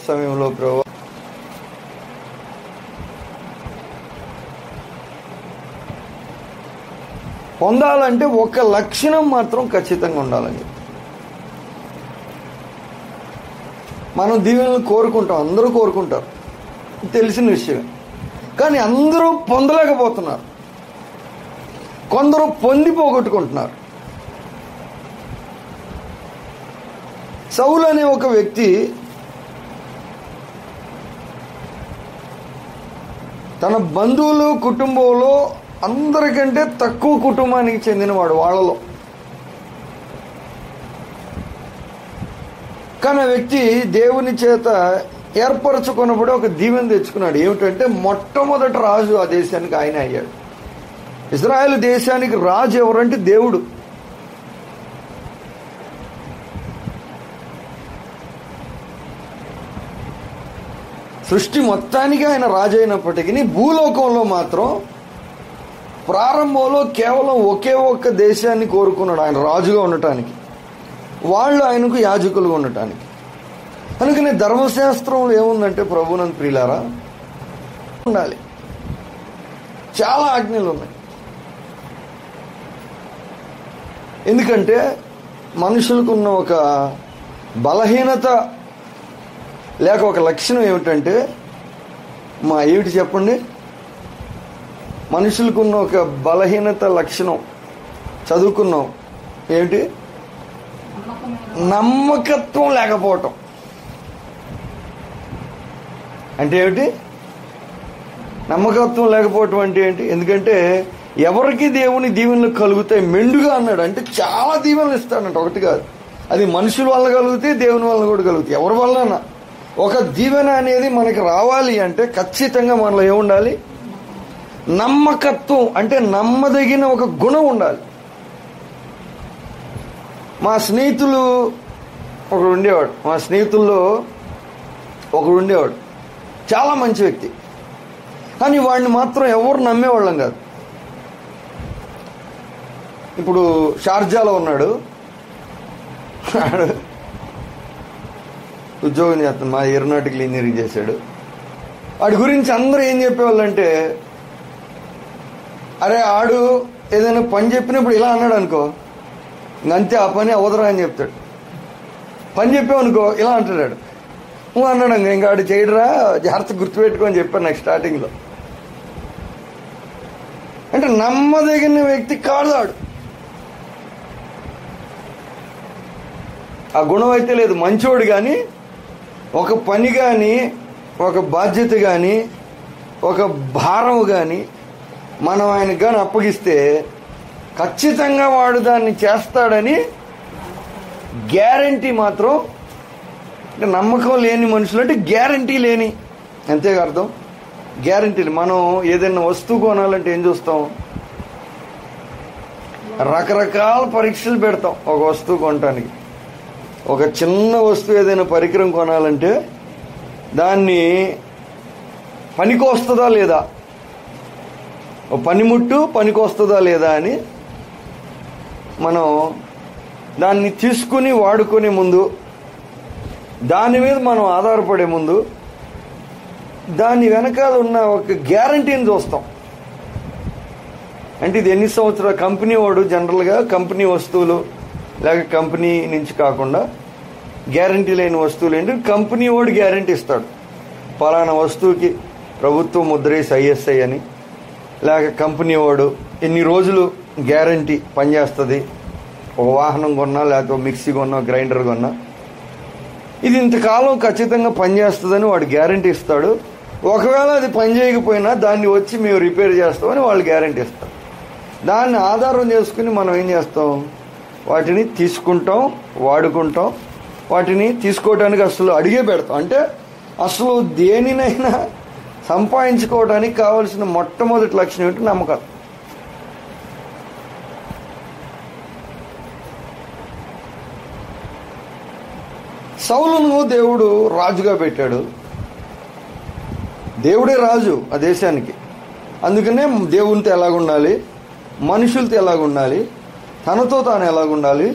సమయంలో ప్రభువా పొందాలంటే ఒక లక్షణం మాత్రం ఖచ్చితంగా ఉండాలని. మనం దీవెనలు కోరుకుంటాం, అందరూ కోరుకుంటారు, తెలిసిన విషయం. కానీ అందరూ పొందలేకపోతున్నారు, కొందరు పొంది పోగొట్టుకుంటున్నారు. సౌలు అనే ఒక వ్యక్తి తన బంధువులు కుటుంబంలో అందరికంటే తక్కువ కుటుంబానికి చెందినవాడు వాళ్ళలో. కానీ ఆ వ్యక్తి దేవుని చేత ఏర్పరచుకున్నప్పుడు ఒక దీవెన తెచ్చుకున్నాడు. ఏమిటంటే మొట్టమొదటి రాజు ఆ దేశానికి ఆయన అయ్యాడు. ఇశ్రాయేలు దేశానికి రాజు ఎవరంటే దేవుడు. సృష్టి మొత్తానికి ఆయన రాజు అయినప్పటికీ భూలోకంలో మాత్రం ప్రారంభంలో కేవలం ఒకే ఒక్క దేశాన్ని కోరుకున్నాడు ఆయన రాజుగా ఉండటానికి, వాళ్ళు ఆయనకు యాజకులుగా ఉండటానికి. అందుకని ధర్మశాస్త్రంలో ఏముందంటే ప్రభునందు ప్రియులారా ఉండాలి, చాలా ఆజ్ఞలు ఉన్నాయి. ఎందుకంటే మనుషులకు ఉన్న ఒక బలహీనత లేక ఒక లక్షణం ఏమిటంటే ఏమిటి చెప్పండి? మనుషులకు ఉన్న ఒక బలహీనత లక్షణం చదువుకున్నాం ఏమిటి? నమ్మకత్వం లేకపోవటం. అంటే ఏమిటి నమ్మకత్వం లేకపోవటం అంటే ఏంటి? ఎందుకంటే ఎవరికి దేవుని దీవెనలు కలుగుతాయి మెండుగా అన్నాడు. అంటే చాలా దీవెనలు ఇస్తాడంట, ఒకటి కాదు. అది మనుషుల వల్ల కలుగుతాయి, దేవుని వల్ల కూడా కలుగుతాయి. ఎవరి వల్ల ఒక దీవెన అనేది మనకి రావాలి అంటే ఖచ్చితంగా మనలో ఏముండాలి? నమ్మకత్వం, అంటే నమ్మదగిన ఒక గుణం ఉండాలి. మా స్నేహితుల్లో ఒకడు ఉండేవాడు, చాలా మంచి వ్యక్తి. కానీ వాడిని మాత్రం ఎవరు నమ్మేవాళ్ళం కాదు. ఇప్పుడు షార్జాలో ఉన్నాడు, ఉద్యోగం చేస్తాను, మా ఏరోనాటికల్ ఇంజనీరింగ్ చేశాడు. వాడి గురించి అందరూ ఏం చెప్పేవాళ్ళంటే, అరే ఆడు ఏదైనా పని చెప్పినప్పుడు ఇలా అన్నాడు అనుకో, ఇంకంతే ఆ పని అవదరా అని చెప్తాడు. పని చెప్పామనుకో ఇలా అంటాడు, నువ్వు అన్నాడు ఇంకా ఆడు చేయడరా, జాగ్రత్త గుర్తుపెట్టుకోని చెప్పాను నాకు స్టార్టింగ్లో. అంటే నమ్మదగిన వ్యక్తి కాదు ఆడు. ఆ గుణం అయితే లేదు. మంచోడు కానీ ఒక పని కానీ ఒక బాధ్యత కానీ ఒక భారం కానీ మనం ఆయనకు కానీ అప్పగిస్తే ఖచ్చితంగా వాడు దాన్ని చేస్తాడని గ్యారంటీ మాత్రం. అంటే నమ్మకం లేని మనుషులు అంటే గ్యారంటీ లేని, అంతేగా అర్థం. గ్యారంటీలు. మనం ఏదైనా వస్తువు కొనాలంటే ఏం చూస్తాం? రకరకాల పరీక్షలు పెడతాం ఒక వస్తువు కొనటానికి. ఒక చిన్న వస్తువు ఏదైనా పరికరం కొనాలంటే దాన్ని పనికి వస్తుందా లేదా, పనిముట్టు పనికి వస్తుందా లేదా అని మనం దాన్ని తీసుకుని వాడుకునే ముందు, దాని మీద మనం ఆధారపడే ముందు దాని వెనకాల ఉన్న ఒక గ్యారంటీని చూస్తాం. అంటే ఇది ఎన్ని సంవత్సరాలు కంపెనీ వాడు జనరల్గా కంపెనీ వస్తువులు లేక కంపెనీ నుంచి కాకుండా గ్యారంటీ లేని వస్తువులు ఏంటి, కంపెనీ వాడు గ్యారంటీ ఇస్తాడు. పలానా వస్తువుకి ప్రభుత్వం ముద్రేసి ISI అని, లేక కంపెనీ వాడు ఎన్ని రోజులు గ్యారంటీ పనిచేస్తుంది. ఒక వాహనం కొన్నా లేకపోతే మిక్సీ కొన్నా గ్రైండర్ కొన్నా ఇది ఇంతకాలం ఖచ్చితంగా పనిచేస్తుందని వాడు గ్యారంటీ ఇస్తాడు. ఒకవేళ అది పని చేయకపోయినా దాన్ని వచ్చి మేము రిపేర్ చేస్తామని వాళ్ళు గ్యారంటీ ఇస్తారు. దాన్ని ఆధారం చేసుకుని మనం ఏం చేస్తాం? వాటిని తీసుకుంటాం, వాడుకుంటాం. వాటిని తీసుకోవడానికి అసలు అడిగే పెడతాం. అంటే అసలు దేనినైనా సంపాదించుకోవడానికి కావలసిన మొట్టమొదటి లక్షణం ఏంటి? నమ్మకం. సౌలును దేవుడు రాజుగా పెట్టాడు. దేవుడే రాజు ఆ దేశానికి. అందుకనే దేవునితో ఎలాగుండాలి, మనుషులతో ఎలాగుండాలి, తనతో తాను ఎలాగుండాలి,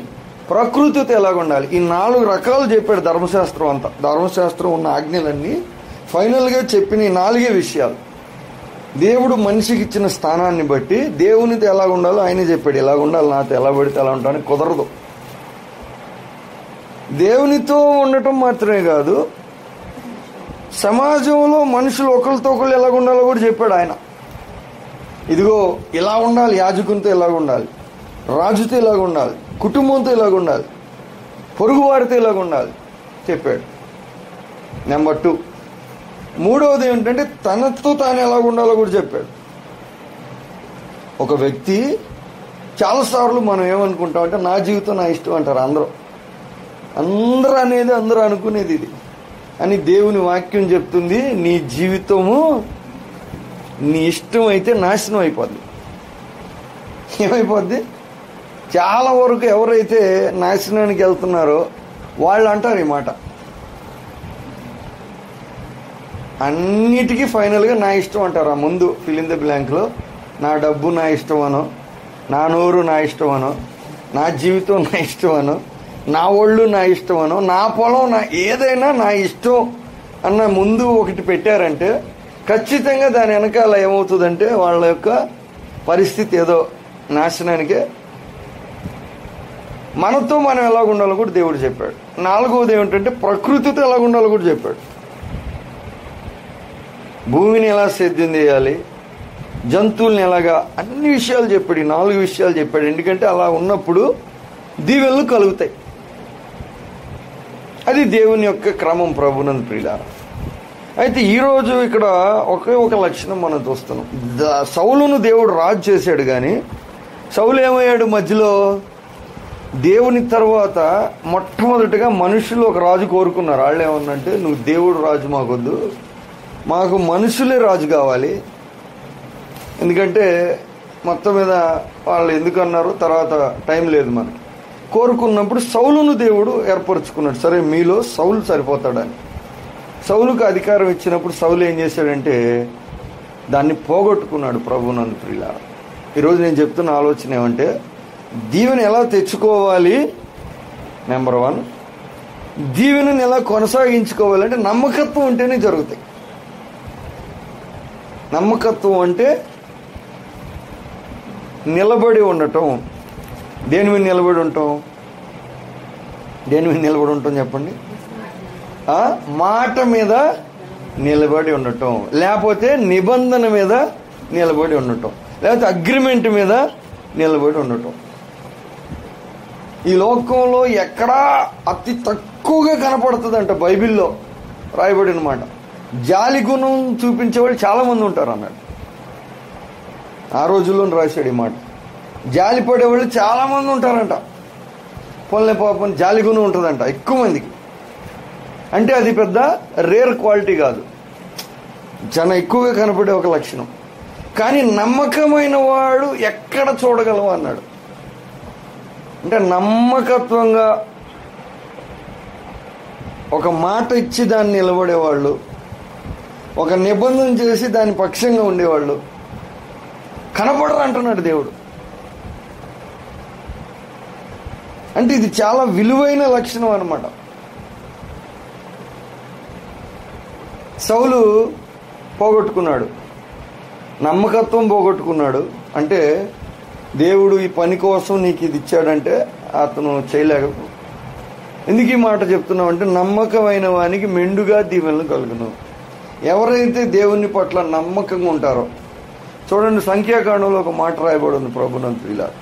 ప్రకృతితో ఎలాగ ఉండాలి, ఈ 4 రకాలు చెప్పాడు ధర్మశాస్త్రం అంతా. ధర్మశాస్త్రం ఉన్న ఆజ్ఞలన్నీ ఫైనల్గా చెప్పిన ఈ 4 విషయాలు. దేవుడు మనిషికి ఇచ్చిన స్థానాన్ని బట్టి దేవునితో ఎలా ఉండాలో ఆయనే చెప్పాడు. ఎలా ఉండాలి, నాతో ఎలా పడితే అలా ఉంటానికి కుదరదు. దేవునితో ఉండటం మాత్రమే కాదు, సమాజంలో మనుషులు ఒకరితో ఒకళ్ళు ఎలా ఉండాలో కూడా చెప్పాడు ఆయన. ఇదిగో ఇలా ఉండాలి, యాజకునితో ఎలాగ ఉండాలి, రాజుతో ఎలాగ ఉండాలి, కుటుంబంతో ఎలాగ ఉండాలి, పొరుగువారితో ఎలాగ ఉండాలి చెప్పాడు. నెంబర్ 2, మూడవది ఏమిటంటే తనతో తాను ఎలాగ ఉండాలో కూడా చెప్పాడు. ఒక వ్యక్తి చాలాసార్లు మనం ఏమనుకుంటామంటే నా జీవితం నా ఇష్టం అంటారు అందరూ అనేది, అందరూ అనుకునేది ఇది అని దేవుని వాక్యం చెప్తుంది. నీ జీవితము నీ ఇష్టం అయితే నాశనం అయిపోద్ది. ఏమైపోద్ది? చాలా వరకు ఎవరైతే నాశనానికి వెళ్తున్నారో వాళ్ళు అంటారు ఈ మాట, అన్నిటికీ ఫైనల్గా నా ఇష్టం అంటారు. ఆ ముందు ఫిల్ ఇన్ ద బ్లాంక్లో నా డబ్బు నా ఇష్టం అనో, నా నోరు నా ఇష్టం అనో, నా జీవితం నా ఇష్టం అనో, నా ఒళ్ళు నా ఇష్టం అనో, నా పొలం నా ఏదైనా నా ఇష్టం అన్న ముందు ఒకటి పెట్టారంటే ఖచ్చితంగా దాని వెనకాల ఏమవుతుందంటే వాళ్ళ యొక్క పరిస్థితి ఏదో నాశనానికే. మనతో మనం ఎలాగ ఉండాలో కూడా దేవుడు చెప్పాడు. 4వది ఏమిటంటే ప్రకృతితో ఎలాగ ఉండాలో కూడా చెప్పాడు. భూమిని ఎలా సేద్యం చేయాలి, జంతువుల్ని ఎలాగా, అన్ని విషయాలు చెప్పాడు. 4 విషయాలు చెప్పాడు. ఎందుకంటే అలా ఉన్నప్పుడు దీవెనలు కలుగుతాయి. అది దేవుని యొక్క క్రమం. ప్రభునందు ప్రియులారా, అయితే ఈరోజు ఇక్కడ ఒకే ఒక లక్షణం మనం చూస్తున్నాం. సౌలును దేవుడు రాజు చేశాడు, కానీ సౌలు ఏమయ్యాడు మధ్యలో? దేవుని తర్వాత మొట్టమొదటిగా మనుషులు ఒక రాజు కోరుకున్నారు. వాళ్ళు ఏమన్నంటే, నువ్వు దేవుడు రాజు మాకొద్దు, మాకు మనుషులే రాజు కావాలి. ఎందుకంటే మొత్తం మీద వాళ్ళు ఎందుకన్నారు తర్వాత టైం లేదు మనకి. కోరుకున్నప్పుడు సౌలును దేవుడు ఏర్పరచుకున్నాడు. సరే మీలో సౌలు సరిపోతాడని. సౌలుకు అధికారం ఇచ్చినప్పుడు సౌలు ఏం చేశాడంటే దాన్ని పోగొట్టుకున్నాడు. ప్రభునందు ప్రియులారా, ఈరోజు నేను చెప్తున్న ఆలోచన ఏమంటే, దీవెన ఎలా తెచ్చుకోవాలి? నెంబర్ 1, దీవెనని ఎలా కొనసాగించుకోవాలంటే నమ్మకత్వం ఉంటేనే జరుగుతాయి. నమ్మకత్వం అంటే నిలబడి ఉండటం. దేని మీద నిలబడి ఉంటాం? దేని మీద నిలబడి ఉంటాం చెప్పండి? మాట మీద నిలబడి ఉండటం, లేకపోతే నిబంధన మీద నిలబడి ఉండటం, లేకపోతే అగ్రిమెంట్ మీద నిలబడి ఉండటం. ఈ లోకంలో ఎక్కడా అతి తక్కువగా కనపడుతుందంట. బైబిల్లో రాయబడిన మాట. జాలి గుణం చూపించేవాళ్ళు చాలామంది ఉంటారు అన్నాడు. ఆ రోజుల్లో రాశాడు ఈ మాట. జాలి పడేవాళ్ళు చాలామంది ఉంటారంట. పోన్లే పాపం జాలి గుణం ఉంటుందంట ఎక్కువ మందికి. అంటే అది పెద్ద రేర్ క్వాలిటీ కాదు, చాలా ఎక్కువగా కనపడే ఒక లక్షణం. కానీ నమ్మకమైన వాడు ఎక్కడ చూడగలవు అన్నాడు. అంటే నమ్మకత్వంగా ఒక మాట ఇచ్చి దాన్ని నిలబడేవాళ్ళు, ఒక నిబంధన చేసి దాని పక్షంగా ఉండేవాళ్ళు కనపడరు అంటున్నాడు దేవుడు. అంటే ఇది చాలా విలువైన లక్షణం అన్నమాట. సౌలు పోగొట్టుకున్నాడు, నమ్మకత్వం పోగొట్టుకున్నాడు. అంటే దేవుడు ఈ పని కోసం నీకు ఇది ఇచ్చాడంటే అతను చేయలేకపో. ఎందుకు ఈ మాట చెప్తున్నావు అంటే, నమ్మకమైన వానికి మెండుగా దీవెనలు కలుగును. ఎవరైతే దేవుని పట్ల నమ్మకంగా ఉంటారో, చూడండి సంఖ్యాకాండంలో ఒక మాట రాయబడి ఉంది. ప్రభునందు ప్రియులారా,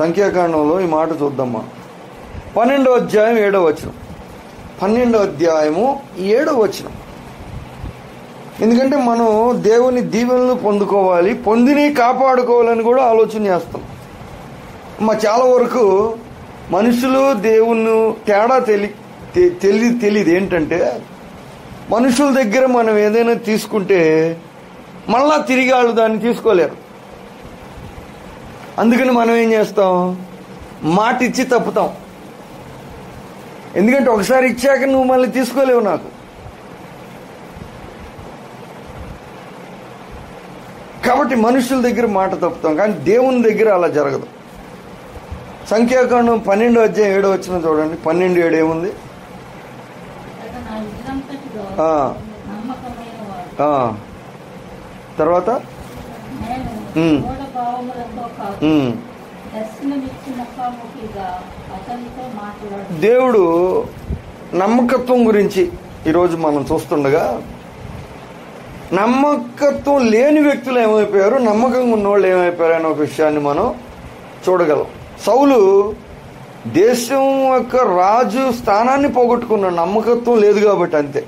సంఖ్యాకాండంలో ఈ మాట చూద్దామా. 12వ అధ్యాయం 7వ వచనం. 12వ అధ్యాయము 7వ వచనం. ఎందుకంటే మనం దేవుని దీవెనలు పొందుకోవాలి, పొందిని కాపాడుకోవాలని కూడా ఆలోచన చేస్తాం. చాలా వరకు మనుషులు దేవుణ్ణి తేడా తెలియదు. ఏంటంటే మనుషుల దగ్గర మనం ఏదైనా తీసుకుంటే మళ్ళా తిరిగి వాళ్ళు దాన్ని తీసుకోలేరు. అందుకని మనం ఏం చేస్తాం? మాట ఇచ్చి తప్పుతాం. ఎందుకంటే ఒకసారి ఇచ్చాక నువ్వు మళ్ళీ తీసుకోలేవు నాకు. కాబట్టి మనుషుల దగ్గర మాట తప్పుతాం, కానీ దేవుని దగ్గర అలా జరగదు. సంఖ్యాకాండం 12:7 చూడండి. 12:7 ఏముంది? తర్వాత దేవుడు నమ్మకత్వం గురించి ఈరోజు మనం చూస్తుండగా, నమ్మకత్వం లేని వ్యక్తులు ఏమైపోయారు, నమ్మకంగా ఉన్నవాళ్ళు ఏమైపోయారు అనే ఒక విషయాన్ని మనం చూడగలం. సౌలు దేశం యొక్క రాజు స్థానాన్ని పోగొట్టుకున్నాడు, నమ్మకత్వం లేదు కాబట్టి, అంతే.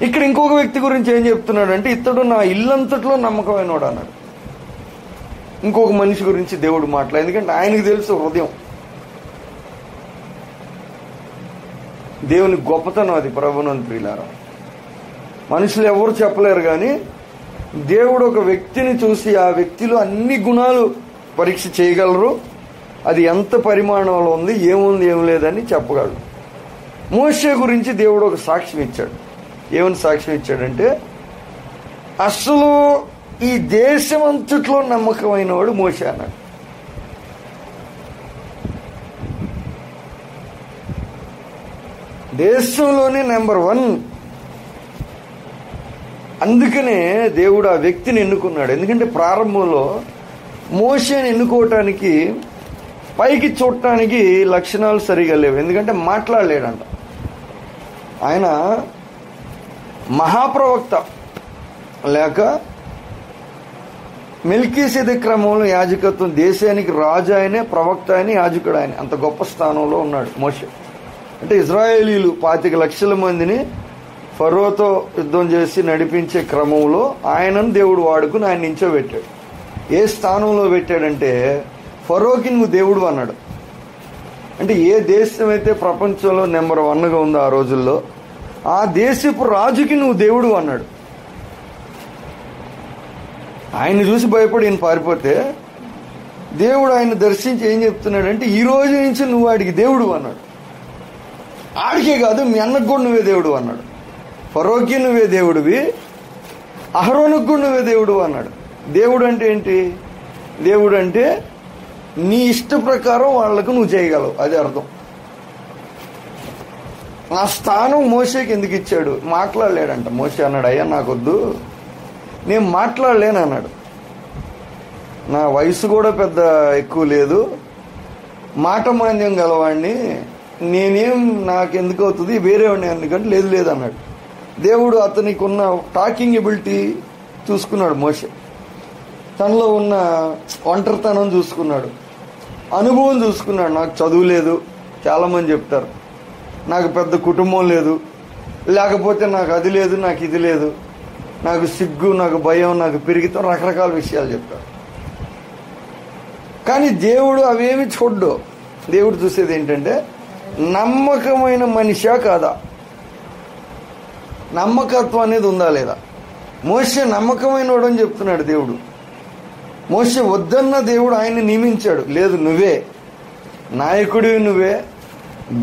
ఇక్కడ ఇంకొక వ్యక్తి గురించి ఏం చెప్తున్నాడు అంటే, ఇతడు నా ఇల్లంతట్లో నమ్మకమైనవాడు అన్నాడు. ఇంకొక మనిషి గురించి దేవుడు మాట్లాడు, ఎందుకంటే ఆయనకు తెలుసు హృదయం. దేవుని గొప్పతనం అది. ప్రభునందు ప్రియులారా, మనుషులు ఎవరు చెప్పలేరు, కానీ దేవుడు ఒక వ్యక్తిని చూసి ఆ వ్యక్తిలో అన్ని గుణాలు పరీక్ష చేయగలరు. అది ఎంత పరిమాణంలో ఉంది, ఏముంది ఏం లేదని చెప్పగలరు. మోషే గురించి దేవుడు ఒక సాక్ష్యం ఇచ్చాడు. ఏమని సాక్ష్యం ఇచ్చాడంటే, అసలు ఈ దేశం అంతట్లో నమ్మకమైన వాడు మోషే అన్నాడు. దేశంలోనే నెంబర్ 1. అందుకనే దేవుడు ఆ వ్యక్తిని ఎన్నుకున్నాడు. ఎందుకంటే ప్రారంభంలో మోషేని ఎన్నుకోవటానికి, పైకి చూడటానికి లక్షణాలు సరిగా లేవు. ఎందుకంటే మాట్లాడలేడంట. ఆయన మహాప్రవక్త, లేక మెల్కీసెదెకు క్రమంలో యాజకత్వం, దేశానికి రాజు ఆయనే, ప్రవక్త ఆయన, యాజకుడు ఆయన. అంత గొప్ప స్థానంలో ఉన్నాడు మోషే. అంటే ఇజ్రాయేలీలు 25 లక్షల మందిని ఫరోతో యుద్ధం చేసి నడిపించే క్రమంలో ఆయనను దేవుడు వాడుకుని ఆయన నించోబెట్టాడు. ఏ స్థానంలో పెట్టాడంటే, ఫరోకి నువ్వు దేవుడు అన్నాడు. అంటే ఏ దేశం అయితే ప్రపంచంలో నెంబర్ 1గా ఉందో ఆ రోజుల్లో, ఆ దేశపు రాజుకి నువ్వు దేవుడు అన్నాడు. ఆయన్ని చూసి భయపడి ఈయన పారిపోతే, దేవుడు ఆయన దర్శించి ఏం చెప్తున్నాడంటే, ఈ రోజు నుంచి నువ్వు వాడికి దేవుడు అన్నాడు. ఆడికే కాదు, మీ అన్నకు కూడా నువ్వే దేవుడు అన్నాడు. ఫరోకి నువ్వే దేవుడివి, అహరోనుకు కూడా నువ్వే దేవుడు అన్నాడు. దేవుడు అంటే ఏంటి? దేవుడు అంటే నీ ఇష్ట ప్రకారం వాళ్లకు నువ్వు చేయగలవు, అది అర్థం. ఆ స్థానం మోషేకి ఎందుకు ఇచ్చాడు? మాట్లాడలేడంట. మోషే అన్నాడు, అయ్యా నాకొద్దు, నేను మాట్లాడలేను అన్నాడు. నా వయసు కూడా పెద్ద ఎక్కువ లేదు, మాట మాంద్యం గలవాడిని, నేనేం నాకెందుకు అవుతుంది, వేరేవాడిని ఎందుకంటే లేదు లేదన్నాడు. దేవుడు అతనికి ఉన్న టాకింగ్ ఎబిలిటీ చూసుకున్నాడు. మోషే తనలో ఉన్న ఒంటరితనం చూసుకున్నాడు, అనుభవం చూసుకున్నాడు. నాకు చదువు లేదు, చాలామంది చెప్తారు. నాకు పెద్ద కుటుంబం లేదు, లేకపోతే నాకు అది లేదు, నాకు ఇది లేదు, నాకు సిగ్గు, నాకు భయం, నాకు పెరిగితే రకరకాల విషయాలు చెప్తారు. కానీ దేవుడు అవేమి చూడ్డు. దేవుడు చూసేది ఏంటంటే, నమ్మకమైన మనిషా కాదా, నమ్మకత్వం అనేది ఉందా లేదా. మోషే నమ్మకమైన వాడు అని చెప్తున్నాడు దేవుడు. మోషే వద్దన్న దేవుడు ఆయన్ని నియమించాడు. లేదు, నువ్వే నాయకుడివి, నువ్వే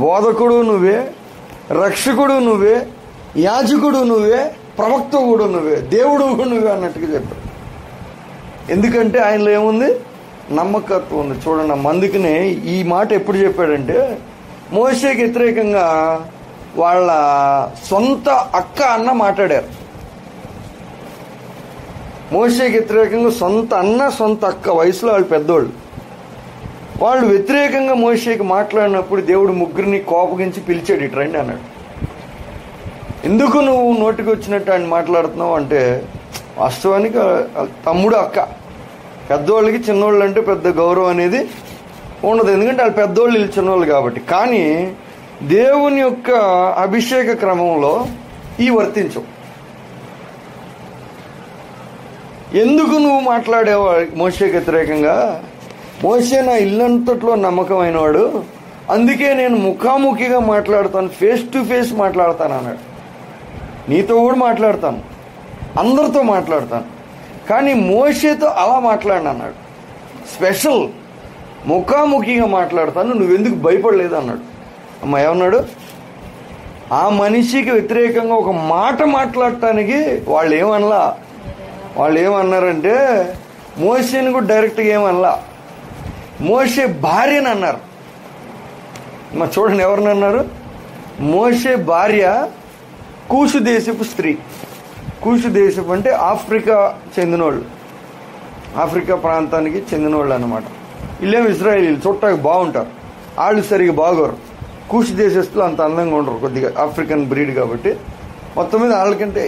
బోధకుడు, నువ్వే రక్షకుడు, నువ్వే యాజకుడు, నువ్వే ప్రవక్త కూడా నువ్వే, దేవుడు కూడా నువ్వే అన్నట్టుగా చెప్పాడు. ఎందుకంటే ఆయనలో ఏముంది? నమ్మకత్వం ఉంది. చూడండి, అందుకనే ఈ మాట ఎప్పుడు చెప్పాడంటే, మోషేకి వ్యతిరేకంగా వాళ్ళ సొంత అక్క అన్న మాట్లాడారు. మోషేకి వ్యతిరేకంగా సొంత అన్న, సొంత అక్క, వయసులో వాళ్ళు పెద్దోళ్ళు, వాళ్ళు వ్యతిరేకంగా మోషేకి మాట్లాడినప్పుడు దేవుడు ముగ్గురిని కోపగించి పిలిచాడు, ఇటు రండి అన్నాడు. ఎందుకు నువ్వు నోటికి వచ్చినట్టు ఆయన మాట్లాడుతున్నావు అంటే, వాస్తవానికి తమ్ముడు అక్క, పెద్దోళ్ళకి చిన్నోళ్ళు అంటే పెద్ద గౌరవం అనేది ఉండదు, ఎందుకంటే వాళ్ళు పెద్దోళ్ళు, వీళ్ళు చిన్నోళ్ళు కాబట్టి. కానీ దేవుని యొక్క అభిషేక క్రమంలో ఈ వర్తించవు. ఎందుకు నువ్వు మాట్లాడేవా మోషేకి వ్యతిరేకంగా? మోషే నా ఇల్లంతట్లో నమ్మకమైన వాడు, అందుకే నేను ముఖాముఖిగా మాట్లాడతాను, ఫేస్ టు ఫేస్ మాట్లాడతాను అన్నాడు. నీతో కూడా మాట్లాడతాను, అందరితో మాట్లాడతాను, కానీ మోషేతో అలా మాట్లాడిన అన్నాడు. స్పెషల్, ముఖాముఖిగా మాట్లాడతాను, నువ్వెందుకు భయపడలేదు అన్నాడు. అమ్మ ఏమన్నాడు? ఆ మనిషికి వ్యతిరేకంగా ఒక మాట మాట్లాడటానికి వాళ్ళు ఏమనలా. వాళ్ళు ఏమన్నారంటే, మోషేని కూడా డైరెక్ట్గా ఏమనలా, మోషే భార్యని అన్నారు. మా చూడండి ఎవరిని అన్నారు? మోషే భార్య కూషు దేశపు స్త్రీ. కూషు దేశపు అంటే ఆఫ్రికా చెందినోళ్ళు, ఆఫ్రికా ప్రాంతానికి చెందినోళ్ళు అన్నమాట. వీళ్ళేమో ఇజ్రాయేలీలు, చూడటానికి బాగుంటారు, వాళ్ళు సరిగా బాగోరు. కూషు దేశస్తులు అంత అందంగా ఉండరు, కొద్దిగా ఆఫ్రికన్ బ్రీడ్ కాబట్టి. మొత్తం మీద వాళ్ళకంటే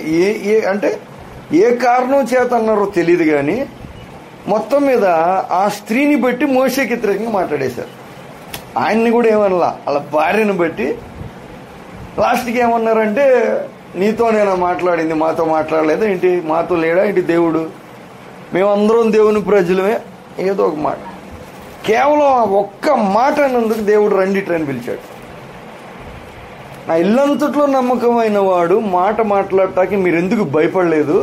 అంటే ఏ కారణం చేత అన్నారో తెలియదు, కానీ మొత్తం మీద ఆ స్త్రీని బట్టి మోషేకి వ్యతిరేకంగా మాట్లాడేశారు. ఆయన్ని కూడా ఏమనలా, వాళ్ళ భార్యను బట్టి. లాస్ట్కి ఏమన్నారంటే, నీతో నేను మాట్లాడింది, మాతో మాట్లాడలేదు ఏంటి, మాతో లేడా ఏంటి దేవుడు, మేమందరం దేవుని ప్రజలమే, ఏదో ఒక మాట. కేవలం ఒక్క మాట అన్నందుకు దేవుడు రెండిట్రని పిలిచాడు. నా ఇల్లంతట్లో నమ్మకమైన వాడు మాట మాట్లాడటానికి మీరెందుకు భయపడలేదు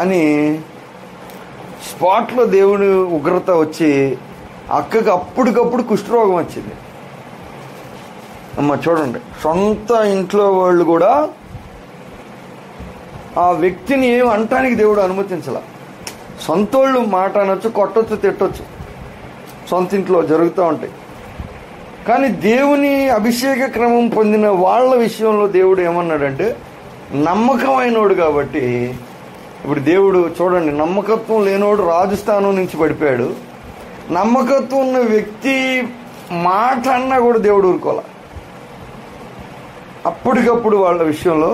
అని స్పాట్లో దేవుని ఉగ్రత వచ్చి అక్కకి అప్పటికప్పుడు కుష్ఠరోగం వచ్చింది. అమ్మ చూడండి, సొంత ఇంట్లో వాళ్ళు కూడా ఆ వ్యక్తిని ఏం అంటానికి దేవుడు అనుమతించాల. సొంతోళ్ళు మాట అనొచ్చు, కొట్టొచ్చు, తిట్టొచ్చు, సొంత ఇంట్లో జరుగుతూ ఉంటాయి. కానీ దేవుని అభిషేక క్రమం పొందిన వాళ్ళ విషయంలో దేవుడు ఏమన్నాడంటే, నమ్మకమైనోడు కాబట్టి. ఇప్పుడు దేవుడు చూడండి, నమ్మకత్వం లేనోడు రాజు స్థానం నుంచి పడిపోయాడు. నమ్మకత్వం ఉన్న వ్యక్తి మాట అన్నా కూడా దేవుడు ఊరుకోలే. అప్పటికప్పుడు వాళ్ళ విషయంలో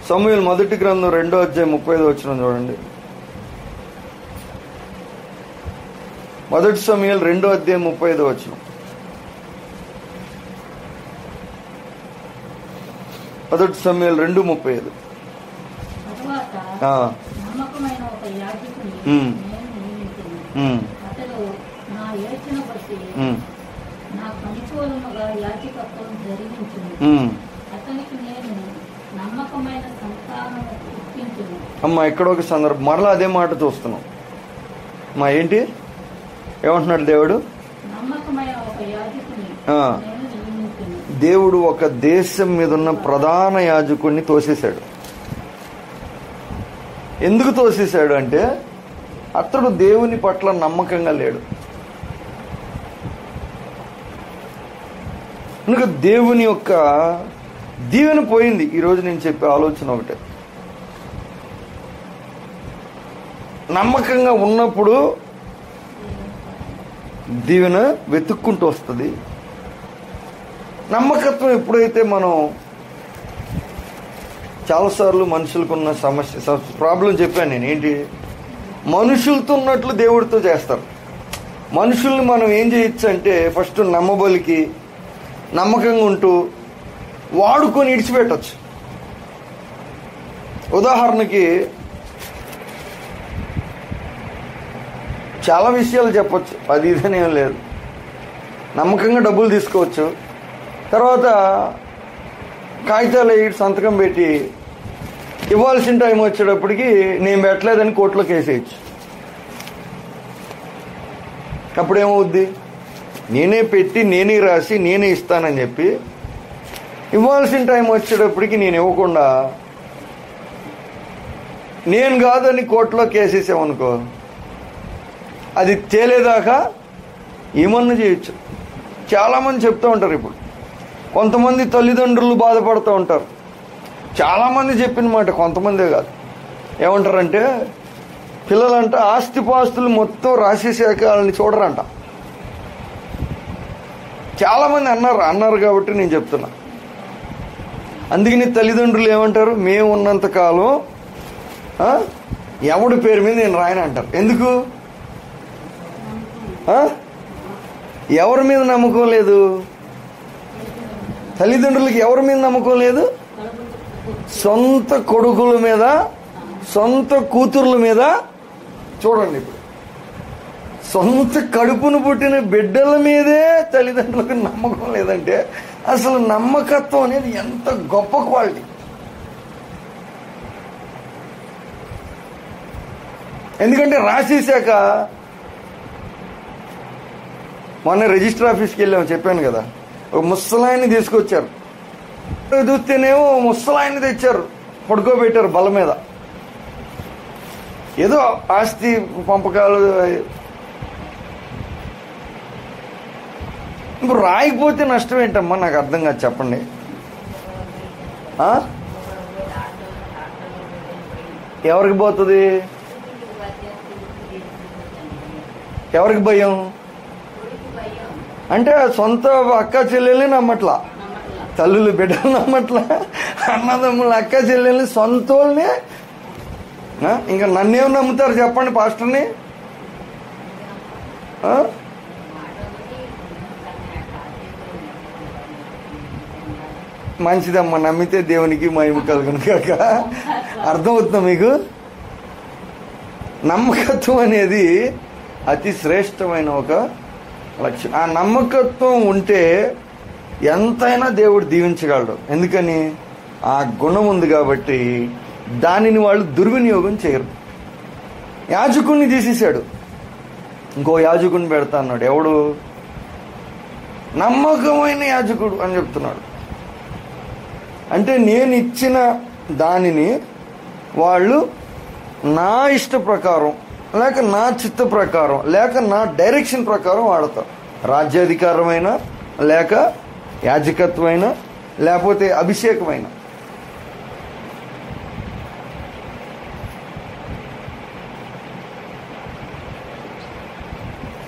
సమూయేలు మొదటి గ్రంథం 2వ అధ్యాయం 35వ వచనం చూడండి. మొదటి సమూయేలు 2వ అధ్యాయం 35వ వచనం. మొదటి సమూయేలు 2:35. అమ్మా ఇక్కడ ఒక సందర్భం మరలా అదే మాట చూస్తున్నాం. మా ఏంటి ఏమంటున్నాడు దేవుడు? దేవుడు ఒక దేశం మీద ఉన్న ప్రధాన యాజకుడిని తోసేశాడు. ఎందుకు తోసేశాడు అంటే, అతడు దేవుని పట్ల నమ్మకంగా లేడు. కనుక దేవుని యొక్క దీవెన పోయింది. ఈరోజు నేను చెప్పే ఆలోచన ఒకటే, నమ్మకంగా ఉన్నప్పుడు దీవెన వెతుక్కుంటూ వస్తుంది. నమ్మకత్వం ఎప్పుడైతే మనం చాలాసార్లు మనుషులకున్న సమస్య ప్రాబ్లం చెప్పాను నేను, ఏంటి, మనుషులతో ఉన్నట్లు దేవుడితో చేస్తారు. మనుషుల్ని మనం ఏం చేయొచ్చు అంటే, ఫస్ట్ నమ్మబలికి నమ్మకంగా ఉంటూ వాడుకొని ఇడిచిపెట్టచ్చు. ఉదాహరణకి చాలా విషయాలు చెప్పచ్చు, అది ఇదనేం లేదు. నమ్మకంగా డబ్బులు తీసుకోవచ్చు, తర్వాత కాగితాలు వేసి సంతకం పెట్టి ఇవ్వాల్సిన టైం వచ్చేటప్పటికి నేను పెట్టలేదని కోర్టులో కేసేయచ్చు. అప్పుడేమవుద్ది, నేనే పెట్టి నేనే రాసి నేనే ఇస్తానని చెప్పి ఇవ్వాల్సిన టైం వచ్చేటప్పటికి నేను ఇవ్వకుండా నేను కాదని కోర్టులో కేసేసామనుకో, అది తేలేదాకా ఏమన్నా చేయొచ్చు. చాలామంది చెప్తూ ఉంటారు. ఇప్పుడు కొంతమంది తల్లిదండ్రులు బాధపడుతూ ఉంటారు. చాలామంది చెప్పిన మాట, కొంతమందే కాదు. ఏమంటారంటే, పిల్లలంట ఆస్తిపాస్తులు మొత్తం రాసేసాక వాళ్ళని చూడరంట. చాలామంది అన్నారు కాబట్టి నేను చెప్తున్నా. అందుకని తల్లిదండ్రులు ఏమంటారు, మేము ఉన్నంతకాలం ఎవడి పేరు మీద నేను రాయను అంటారు. ఎందుకు? ఎవరి మీద నమ్మకం లేదు? తల్లిదండ్రులకి ఎవరి మీద నమ్మకం లేదు? సొంత కొడుకుల మీద, సొంత కూతుర్ల మీద. చూడండి, ఇప్పుడు సొంత కడుపును పుట్టిన బిడ్డల మీదే తల్లిదండ్రులకు నమ్మకం లేదంటే అసలు నమ్మకత్వం అనేది ఎంత గొప్ప క్వాలిటీ. ఎందుకంటే రాసేసాక, మొన్న రిజిస్టర్ ఆఫీస్కి వెళ్ళాము, చెప్పాను కదా, ఒక ముసలాయన్ని తీసుకొచ్చారు. చూస్తేనేమో ముసలాయన్ని తెచ్చారు, పడుకోబెట్టారు బల్ల మీద. ఏదో ఆస్తి పంపకాలు. ఇప్పుడు రాయిపోతే నష్టం ఏంటమ్మా? నాకు అర్థం కాదు, చెప్పండి. ఎవరికి పోతుంది? ఎవరికి భయం అంటే సొంత అక్క చెల్లెల్ని నమ్మట్లా, తల్లులు బిడ్డలు నమ్మట్లా, అన్నదమ్ములు అక్క చెల్లెల్ని సొంతోళ్ళని. ఇంకా నన్నేం నమ్ముతారు చెప్పండి పాస్టర్ని? మంచిదమ్మా, నమ్మితే దేవునికి మహిమ కలుగును కాక. అర్థమవుతుందా మీకు? నమ్మకత్వం అనేది అతి శ్రేష్టమైన ఒక లక్ష్యం. ఆ నమ్మకత్వం ఉంటే ఎంతైనా దేవుడు దీవించగలడు. ఎందుకని? ఆ గుణం ఉంది కాబట్టి దానిని వాళ్ళు దుర్వినియోగం చేయరు. యాజకుడిని తీసేశాడు, ఇంకో యాజకుడిని పెడతా అన్నాడు. ఎవడు? నమ్మకమైన యాజకుడు అని చెప్తున్నాడు. అంటే నేను ఇచ్చిన దానిని వాళ్ళు నా ఇష్ట ప్రకారం, లేక నా చిత్త ప్రకారం, లేక నా డైరెక్షన్ ప్రకారం వాడతారు. రాజ్యాధికారమైన, లేక యాజకత్వమైన, లేకపోతే అభిషేకమైన.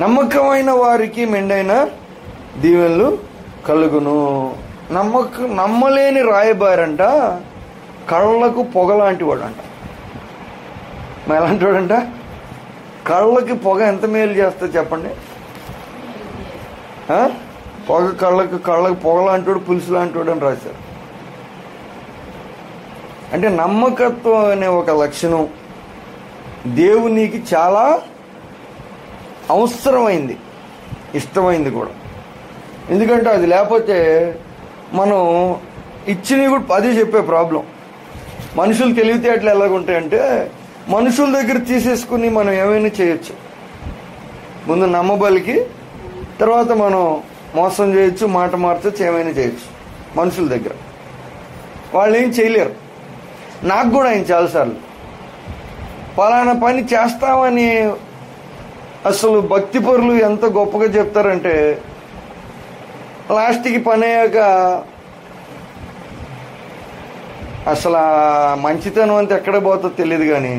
నమ్మకమైన వారికి మెండైన దీవెనలు కలుగును. నమ్మలేని రాయబారంట కళ్ళకు పొగలాంటి వాడు అంట. ఎలాంటి వాడంట? కళ్ళకి పొగ ఎంత మేలు చేస్తుంది చెప్పండి? పొగ కళ్ళకు పొగలాంటి వాడు, పులుసు లాంటి వాడు అని రాశారు. అంటే నమ్మకత్వం అనే ఒక లక్షణం దేవునికి చాలా అవసరమైంది, ఇష్టమైంది కూడా. ఎందుకంటే అది లేకపోతే మనం ఇచ్చినవి కూడా అదే చెప్పే ప్రాబ్లం. మనుషులు తెలివితేటలు ఎలాగుంటాయంటే మనుషుల దగ్గర తీసేసుకుని మనం ఏమైనా చేయొచ్చు. ముందు నమ్మబలికి, తర్వాత మనం మోసం చేయొచ్చు, మాట మార్చొచ్చు, ఏమైనా చేయొచ్చు మనుషుల దగ్గర. వాళ్ళు ఏం చేయలేరు. నాకు కూడా ఆయన చాలాసార్లు పలానా పని చేస్తామని అసలు భక్తి పరులు ఎంత గొప్పగా చెప్తారంటే లాస్ట్కి పని అయ్యాక అసలు మంచితనం అంతా ఎక్కడ పోతుందో తెలియదు. కానీ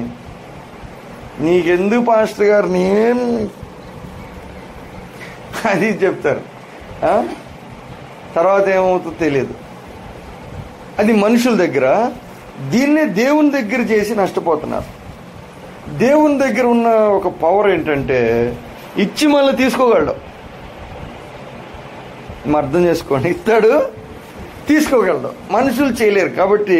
నీకెందుకు పాస్టర్ గారు నేను అది చెప్తారు. తర్వాత ఏమవుతుందో తెలియదు. అది మనుషుల దగ్గర. దీన్నే దేవుని దగ్గర చేసి నష్టపోతున్నారు. దేవుని దగ్గర ఉన్న ఒక పవర్ ఏంటంటే ఇచ్చి మళ్ళీ తీసుకోగలడు. అర్థం చేసుకోండి, ఇస్తాడు, తీసుకోగలడు. మనుషులు చేయలేరు. కాబట్టి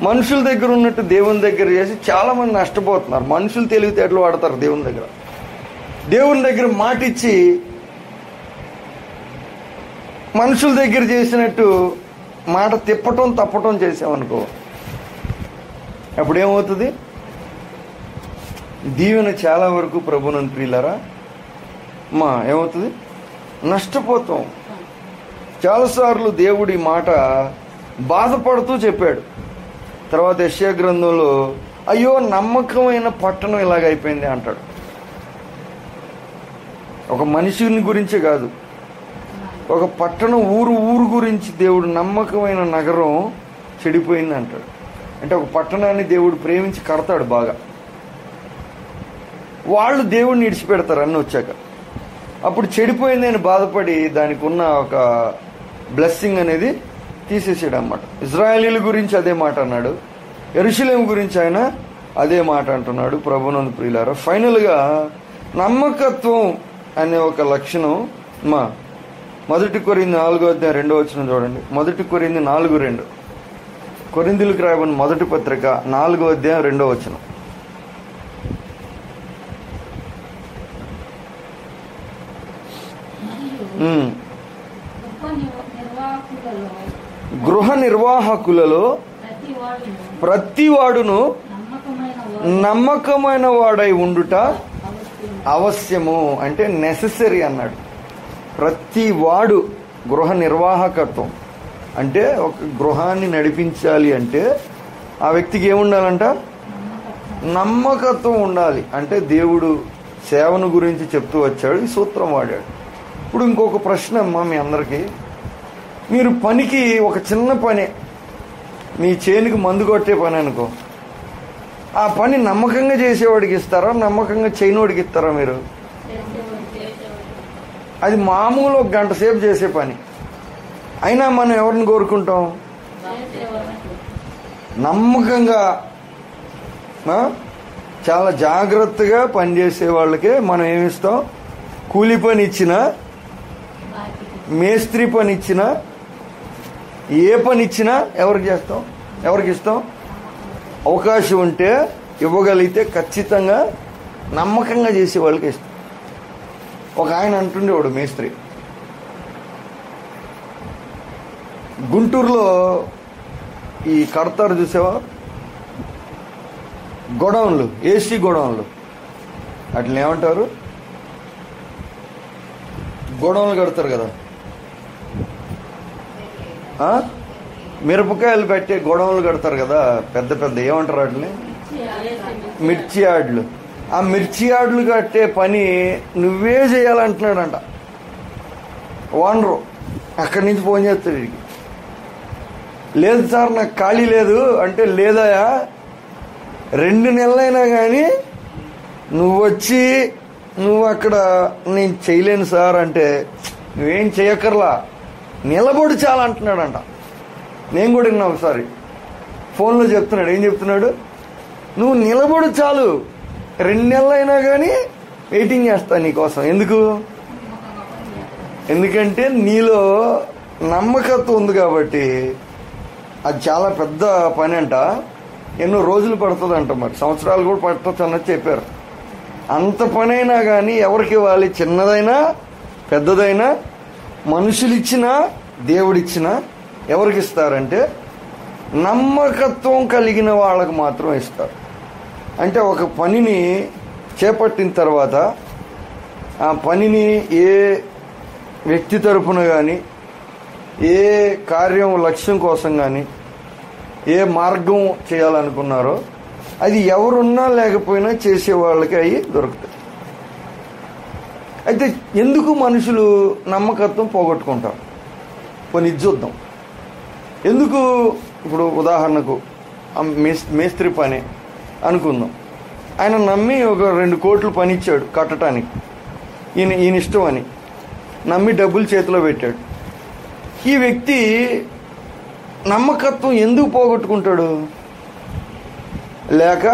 మనుషుల దగ్గర ఉన్నట్టు దేవుని దగ్గర చేసి చాలా మంది నష్టపోతున్నారు. మనుషులు తెలివితేటలు వాడతారు దేవుని దగ్గర. దేవుని దగ్గర మాట ఇచ్చి మనుషుల దగ్గర చేసినట్టు మాట తిప్పటం తప్పటం చేసామనుకో, అప్పుడేమవుతుంది? దీవెన చాలా వరకు ప్రభునందు ప్రియులారా ఏమవుతుంది? నష్టపోతాం. చాలాసార్లు దేవుడి మాట బాధపడుతూ చెప్పాడు. తర్వాత యెషయా గ్రంథంలో అయ్యో నమ్మకమైన పట్టణం ఇలాగైపోయింది అంటాడు. ఒక మనిషిని గురించే కాదు, ఒక పట్టణం, ఊరు గురించి దేవుడు నమ్మకమైన నగరం చెడిపోయింది అంటాడు. అంటే ఒక పట్టణాన్ని దేవుడు ప్రేమించి కడతాడు బాగా. వాళ్ళు దేవుడిని విడిచిపెడతారు అన్నీ వచ్చాక. అప్పుడు చెడిపోయింది అని బాధపడి దానికి ఉన్న ఒక బ్లెస్సింగ్ అనేది తీసేసాడు అన్నమాట. ఇజ్రాయేలీల గురించి అదే మాట అన్నాడు, యెరూషలేము గురించి ఆయన అదే మాట అంటున్నాడు. ప్రభునందు ప్రియులారా, ఫైనల్గా నమ్మకత్వం అనే ఒక లక్షణం 1 కొరింథీ 4:2 చూడండి. 1 కొరింథీ 4:2 కొరింథీయులకు రాయబడిన మొదటి పత్రిక 4:2. గృహ నిర్వాహకులలో ప్రతివాడును నమ్మకమైన వాడై ఉండుట అవశ్యము. అంటే నెసెసరీ అన్నాడు. ప్రతి వాడు గృహ నిర్వాహకత్వం అంటే ఒక గృహాన్ని నడిపించాలి అంటే ఆ వ్యక్తికి ఏముండాలంట? నమ్మకత్వం ఉండాలి. అంటే దేవుడు సేవను గురించి చెప్తూ వచ్చాడు, ఈ సూత్రం వాడాడు. ఇప్పుడు ఇంకొక ప్రశ్న అమ్మా మీ అందరికీ. మీరు పనికి ఒక చిన్న పని, మీ చేనుకి మందు కొట్టే పని అనుకో, ఆ పని నమ్మకంగా చేసేవాడికి ఇస్తారా, నమ్మకంగా చేయనివాడికి ఇస్తారా మీరు? అది మామూలు 1 గంట సేపు చేసే పని అయినా మనం ఎవరిని కోరుకుంటాం? నమ్మకంగా చాలా జాగ్రత్తగా పనిచేసే వాళ్ళకే మనం ఏమిస్తాం. కూలి పని ఇచ్చినా, మేస్త్రి పని ఇచ్చినా, ఏ పని ఇచ్చినా ఎవరికి చేస్తాం? ఎవరికి ఇస్తాం? అవకాశం ఉంటే ఇవ్వగలిగితే ఖచ్చితంగా నమ్మకంగా చేసే వాళ్ళకి ఇస్తాం. ఒక ఆయన అంటుండేవాడు, మేస్త్రి, గుంటూరులో ఈ కడతారు చూసావా గొడౌన్లు, ఏసీ గొడౌన్లు, అట్లా ఏమంటారు? గొడౌన్లు కడతారు కదా, మిరపకాయలు పెట్టే గొడౌన్లు కడతారు కదా, పెద్ద పెద్ద, ఏమంటారు వాటిని? మిర్చి యార్డులు. ఆ మిర్చి యార్డులు కట్టే పని నువ్వే చేయాలంటున్నాడంట ఓనరు. అక్కడి నుంచి ఫోన్ చేస్తాడు వీడికి, లేదు సార్ నాకు ఖాళీ లేదు అంటే, లేదయా 2 నెలలైనా కానీ నువ్వు అక్కడ నేను చేయలేను సార్ అంటే, నువ్వేం చేయక్కర్లా, నిలబడి చాలా అంటున్నాడంట. నేను కూడా విన్నా ఒకసారి ఫోన్లో చెప్తున్నాడు. ఏం చెప్తున్నాడు? నువ్వు నిలబడు చాలు, 2 నెలలైనా కానీ వెయిటింగ్ చేస్తా నీకోసం. ఎందుకంటే నీలో నమ్మకత్వం ఉంది కాబట్టి. అది చాలా పెద్ద పని అంట, ఎన్నో రోజులు పడుతుంది అంట, మరి సంవత్సరాలు కూడా పట్టచ్చు అన్నది చెప్పారు. అంత పని అయినా కానీ ఎవరికి ఇవ్వాలి? చిన్నదైనా పెద్దదైనా, మనుషులు ఇచ్చినా దేవుడిచ్చినా ఎవరికి ఇస్తారంటే నమ్మకత్వం కలిగిన వాళ్ళకు మాత్రం ఇస్తారు. అంటే ఒక పనిని చేపట్టిన తర్వాత ఆ పనిని ఏ వ్యక్తి తరపున కానీ, ఏ కార్యం లక్ష్యం కోసం కానీ, ఏ మార్గం చేయాలనుకున్నారో అది ఎవరున్నా లేకపోయినా చేసే వాళ్ళకి అవి దొరుకుతాయి. అయితే ఎందుకు మనుషులు నమ్మకత్వం పోగొట్టుకుంటారు? కొన్ని చూద్దాం. ఎందుకు? ఇప్పుడు ఉదాహరణకు మేస్త్రి పని అనుకుందాం. ఆయన నమ్మి ఒక 2 కోట్లు పని ఇచ్చాడు కట్టడానికి, ఈయన ఇష్టం అని నమ్మి డబ్బులు చేతిలో పెట్టాడు. ఈ వ్యక్తి నమ్మకత్వం ఎందుకు పోగొట్టుకుంటాడు? లేక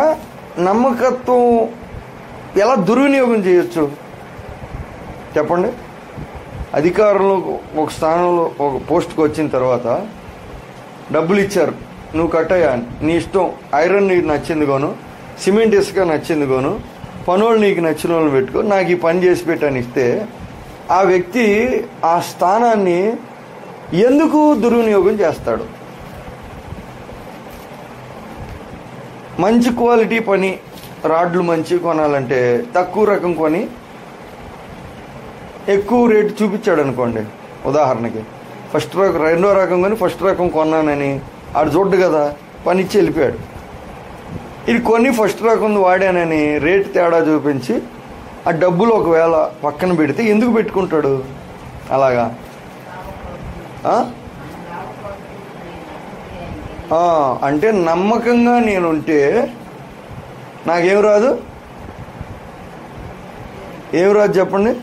నమ్మకత్వం ఎలా దుర్వినియోగం చేయొచ్చు చెప్పండి? అధికారంలో ఒక స్థానంలో ఒక పోస్ట్కి వచ్చిన తర్వాత డబ్బులు ఇచ్చారు, నువ్వు కట్టయ్యా, నీ ఇష్టం, ఐరన్ నీకు నచ్చింది కోను, సిమెంట్ ఇసుక నచ్చింది కోను, పనులు నీకు నచ్చిన వాళ్ళని పెట్టుకో, నాకు ఈ పని చేసి పెట్టని ఇస్తే ఆ వ్యక్తి ఆ స్థానాన్ని ఎందుకు దుర్వినియోగం చేస్తాడు? మంచి క్వాలిటీ పని, రాడ్లు మంచి కొనాలంటే తక్కువ రకం కొని ఎక్కువ రేటు చూపించాడు అనుకోండి. ఉదాహరణకి రెండో రకం కొని ఫస్ట్ రకం కొన్నానని ఆడు చూడ్డు కదా, పని ఇచ్చి వెళ్ళిపోయాడు. ఇది కొని ఫస్ట్ రకం వాడానని రేటు తేడా చూపించి ఆ డబ్బులు ఒకవేళ పక్కన పెడితే ఎందుకు పెట్టుకుంటాడు అలాగా? అంటే నమ్మకంగా నేనుంటే నాకేం రాదు? ఏం రాదు చెప్పండి?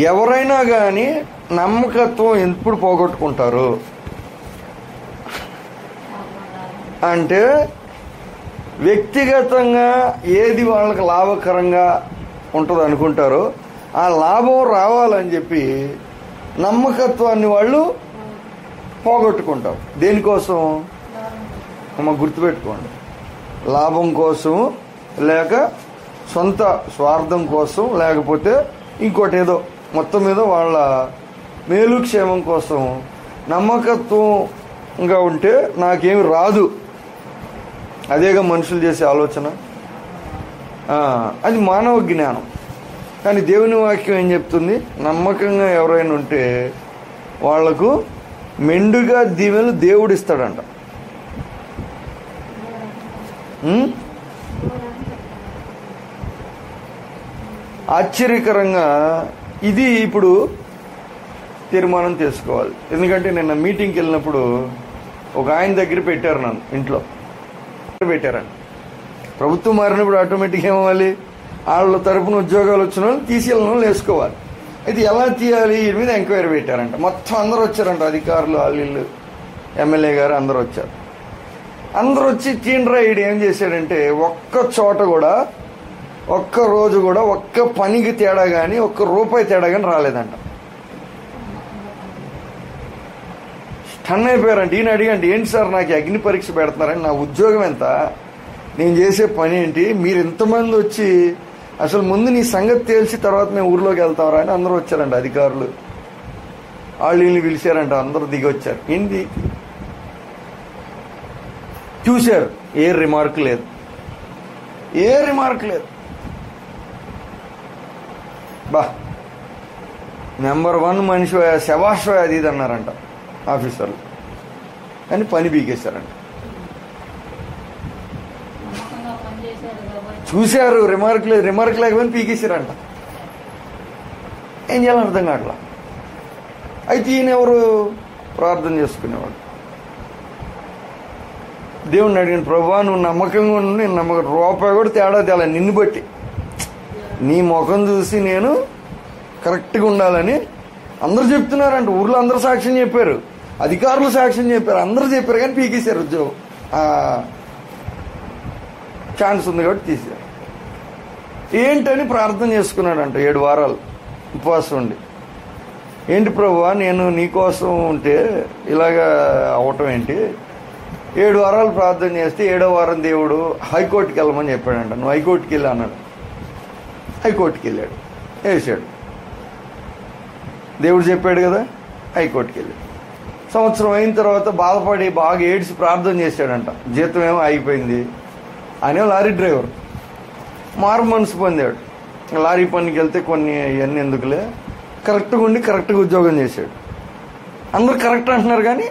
ఎవరైనా కానీ నమ్మకత్వం ఎప్పుడు పోగొట్టుకుంటారు అంటే, వ్యక్తిగతంగా ఏది వాళ్ళకి లాభకరంగా ఉంటుంది అనుకుంటారో ఆ లాభం రావాలని చెప్పి నమ్మకత్వాన్ని వాళ్ళు పోగొట్టుకుంటారు. దేనికోసం? గుర్తుపెట్టుకోండి, లాభం కోసం, లేక సొంత స్వార్థం కోసం, లేకపోతే ఇంకోటి ఏదో, మొత్తం మీద వాళ్ళ మేలు క్షేమం కోసం నమ్మకత్వంగా ఉంటే నాకేమి రాదు, అదేగా మనుషులు చేసే ఆలోచన. అది మానవ జ్ఞానం. కానీ దేవుని వాక్యం ఏం చెప్తుంది? నమ్మకంగా ఎవరైనా ఉంటే వాళ్లకు మెండుగా దీవెనలు దేవుడిస్తాడంట. ఆశ్చర్యకరంగా ఇది ఇప్పుడు తీర్మానం చేసుకోవాలి. ఎందుకంటే నిన్న మీటింగ్కి వెళ్ళినప్పుడు ఒక ఆయన దగ్గర పెట్టారు, నన్ను ఇంట్లో పెట్టారండి. ప్రభుత్వం మారినప్పుడు ఆటోమేటిక్గా ఏమవ్వాలి, వాళ్ళ తరపున ఉద్యోగాలు వచ్చిన వాళ్ళు తీసేయాలని వాళ్ళు వేసుకోవాలి. అయితే ఎలా తీయాలి వీటి మీద ఎంక్వైరీ పెట్టారంట. మొత్తం అందరూ వచ్చారంట, అధికారులు, వాళ్ళు, ఎమ్మెల్యే గారు అందరూ వచ్చారు. అందరూ వచ్చి తీండ్రా ఈడు ఏం చేశాడంటే ఒక్క చోట కూడా ఒక్క రోజు కూడా ఒక్క పనికి తేడా కానీ ఒక్క రూపాయి తేడా కానీ రాలేదంట. స్టన్ అయిపోయారంట. ఈయన అడిగండి, ఏంటి సార్ నాకు అగ్ని పరీక్ష పెడుతున్నారని, నా ఉద్యోగం ఎంత, నేను చేసే పని ఏంటి, మీరు ఇంతమంది వచ్చి అసలు ముందు నీ సంగతి తేల్చి తర్వాత మేము ఊర్లోకి వెళ్తామరా అని అందరూ వచ్చారంట. అధికారులు వాళ్ళు వీళ్ళు పిలిచారంట, అందరూ దిగి వచ్చారు. ఏంటి చూశారు, ఏ రిమార్క్ లేదు, ఏ రిమార్క్ లేదు. బా నెంబర్ 1 మనిషి శవాశ్వ అది ఇది అన్నారంట ఆఫీసర్లు, కానీ పని బీకేశారంట. చూశారు, రిమార్క్ లేదు, రిమార్క్ లేకపోతే పీకేశారంట. ఏం చేయాలని అర్థం కావట్లా. అయితే ఈయన ఎవరు, ప్రార్థన చేసుకునేవాడు. దేవుణ్ణి అడిగిన, ప్రభువా నువ్వు నమ్మకంగా ఉండి, నేను నమ్మకం రూపాయి కూడా తేడా తేలా, నిన్ను బట్టి నీ ముఖం చూసి నేను కరెక్ట్గా ఉండాలని అందరూ చెప్తున్నారంట. ఊర్లో అందరూ సాక్ష్యం చెప్పారు, అధికారులు సాక్ష్యం చెప్పారు, అందరూ చెప్పారు, కానీ పీకేశారు ఉద్యోగం. ఛాన్స్ ఉంది కాబట్టి తీశారు. ఏంటని ప్రార్థన చేసుకున్నాడంట 7 వారాలు ఉపవాసం ఉండి. ఏంటి ప్రభువా నేను నీకోసం ఉంటే ఇలాగా అవటం ఏంటి, 7 వారాలు ప్రార్థన చేస్తే 7వ వారం దేవుడు హైకోర్టుకి వెళ్ళమని చెప్పాడంట. నువ్వు హైకోర్టుకి వెళ్ళి అన్నాడు. హైకోర్టుకి వెళ్ళాడు, వేసాడు. దేవుడు చెప్పాడు కదా, హైకోర్టుకి వెళ్ళాడు. సంవత్సరం అయిన తర్వాత బాధపడి బాగా ఏడ్చి ప్రార్థన చేశాడంట. జీతం ఏమో అయిపోయింది. ఆయన లారీ డ్రైవర్, మారు మనసు పొందాడు. లారీ పనికి వెళ్తే కొన్ని ఇవన్నీ ఎందుకులే, కరెక్ట్గా ఉండి కరెక్ట్గా ఉద్యోగం చేశాడు. అందరూ కరెక్ట్ అంటున్నారు కానీ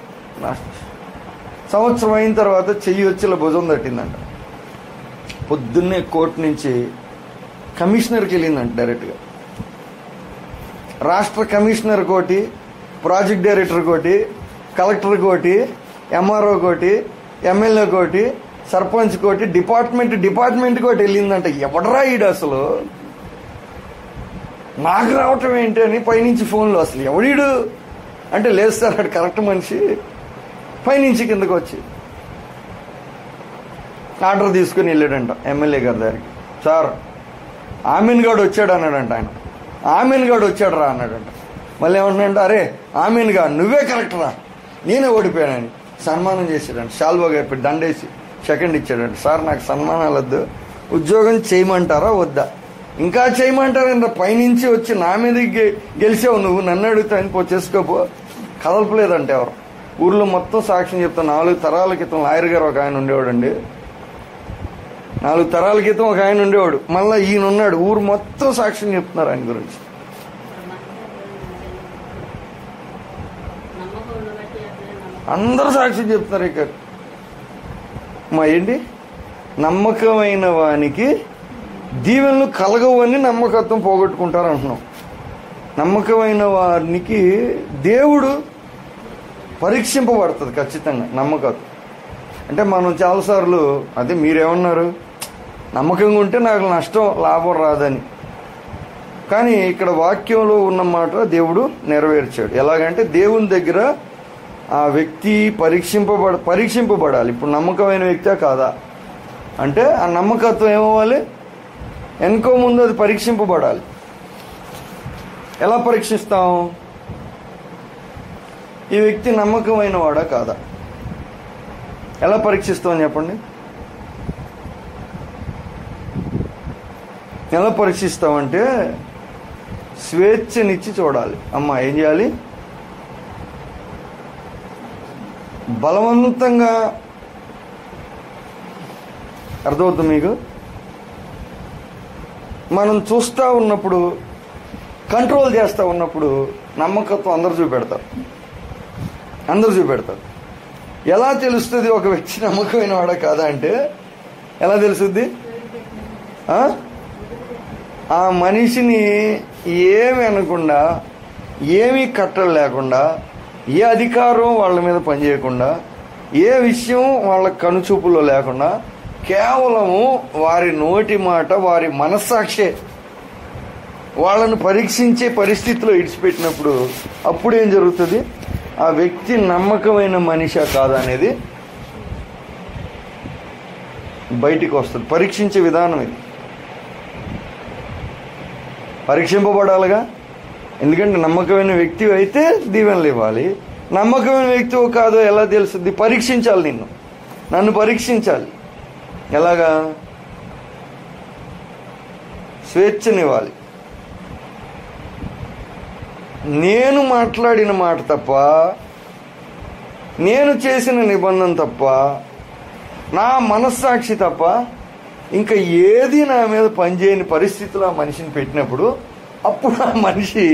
సంవత్సరం అయిన తర్వాత చెయ్యి వచ్చి ఇలా భుజం తట్టిందంట. పొద్దున్నే కోర్టు నుంచి కమిషనర్కి వెళ్ళిందంట డైరెక్ట్గా. రాష్ట్ర కమిషనర్ కోటి, ప్రాజెక్ట్ డైరెక్టర్ కోటి, కలెక్టర్ కోటి, ఎంఆర్ఓ కోటి, ఎమ్మెల్యే కోటి, సర్పంచ్ కోటి, డిపార్ట్మెంట్ కోటి వెళ్ళిందంట. ఎవడరా ఈడు అసలు, నాకు రావటం ఏంటి అని పైనుంచి ఫోన్లో, అసలు ఎవడీడు అంటే లేదు సార్ అక్కడ కరెక్ట్ మనిషి, పైనుంచి కిందకు వచ్చి ఆర్డర్ తీసుకుని వెళ్ళాడంట ఎమ్మెల్యే గారి దగ్గరికి. సార్ ఆమీన్ గౌడ్ వచ్చాడు అన్నాడంట. ఆయన ఆమీన్ గౌడ్ వచ్చాడు రా అన్నాడంట. మళ్ళీ ఏమన్నాడంట, అరే ఆమీన్ గౌడ్ నువ్వే కరెక్ట్ రా, నేనే ఓడిపోయానని సన్మానం చేశాడంట. షాల్వా గారి దండేసి సెకండ్ ఇచ్చాడంట. సార్ నాకు సన్మానాలు వద్దు, ఉద్యోగం చేయమంటారా వద్దా, ఇంకా చేయమంటారా, పైనుంచి వచ్చి నా మీద గెలిచావు నువ్వు, నన్ను అడుగుతాను చేసుకోపో. కదలపలేదంటే ఎవరు, ఊర్లో మొత్తం సాక్ష్యం చెప్తాను. 4 తరాల క్రితం లాయర్ గారు ఒక ఆయన ఉండేవాడండి. 4 తరాల క్రితం ఒక ఆయన ఉండేవాడు, మళ్ళీ ఈయన ఉన్నాడు. ఊరు మొత్తం సాక్ష్యం చెప్తున్నారు ఆయన గురించి. అందరూ సాక్ష్యం చెప్తున్నారు. ఇక మా ఏంటి, నమ్మకమైన వానికి దీవెనలు కలగవు అని నమ్మకత్వం పోగొట్టుకుంటారు అంటున్నాం. నమ్మకమైన వారికి దేవుడు పరీక్షింపబడుతుంది ఖచ్చితంగా. నమ్మకత్వం అంటే మనం చాలాసార్లు అదే మీరేమన్నారు, నమ్మకంగా ఉంటే నాకు నష్టం లాభం రాదని. కానీ ఇక్కడ వాక్యంలో ఉన్న మాట దేవుడు నెరవేర్చాడు. ఎలాగంటే దేవుని దగ్గర ఆ వ్యక్తి పరీక్షింపబడాలి. ఇప్పుడు నమ్మకమైన వ్యక్తే కాదా అంటే ఆ నమ్మకత్వం ఏమవ్వాలి, ఎన్కో ముందు అది పరీక్షింపబడాలి. ఎలా పరీక్షిస్తాం, ఈ వ్యక్తి నమ్మకమైన వాడా కాదా, ఎలా పరీక్షిస్తామని చెప్పండి. ఎలా పరీక్షిస్తామంటే స్వేచ్ఛనిచ్చి చూడాలి. అమ్మా ఏం చేయాలి, బలవంతంగా, అర్థమవుతుంది మీకు, మనం చూస్తూ ఉన్నప్పుడు, కంట్రోల్ చేస్తూ ఉన్నప్పుడు నమ్మకత్వం అందరూ చూపెడతారు. ఎలా తెలుస్తుంది ఒక వ్యక్తి నమ్మకమైన వాడా కాదా అంటే ఎలా తెలుసుద్ది? ఆ మనిషిని ఏమి అనకుండా, ఏమీ కట్టలు లేకుండా, ఏ అధికారం వాళ్ళ మీద పనిచేయకుండా, ఏ విషయం వాళ్ళ కనుచూపులో లేకుండా, కేవలము వారి నోటి మాట, వారి మనస్సాక్షే వాళ్ళను పరీక్షించే పరిస్థితిలో ఇడిచిపెట్టినప్పుడు అప్పుడు ఏం జరుగుతుంది? ఆ వ్యక్తి నమ్మకమైన మనిషా కాదా అనేది బయటికి వస్తుంది. పరీక్షించే విధానం ఇది. పరీక్షింపబడాలిగా. ఎందుకంటే నమ్మకమైన వ్యక్తి అయితే దీవెనలు ఇవ్వాలి. నమ్మకమైన వ్యక్తి కాదో ఎలా తెలుస్తుంది? పరీక్షించాలి. నన్ను పరీక్షించాలి. ఎలాగా? స్వేచ్ఛనివ్వాలి. నేను మాట్లాడిన మాట తప్ప, నేను చేసిన నిబంధన తప్ప, నా మనస్సాక్షి తప్ప ఇంకా ఏది నా మీద పనిచేయని పరిస్థితిలో ఆ మనిషిని పెట్టినప్పుడు అప్పుడు ఆ మనిషి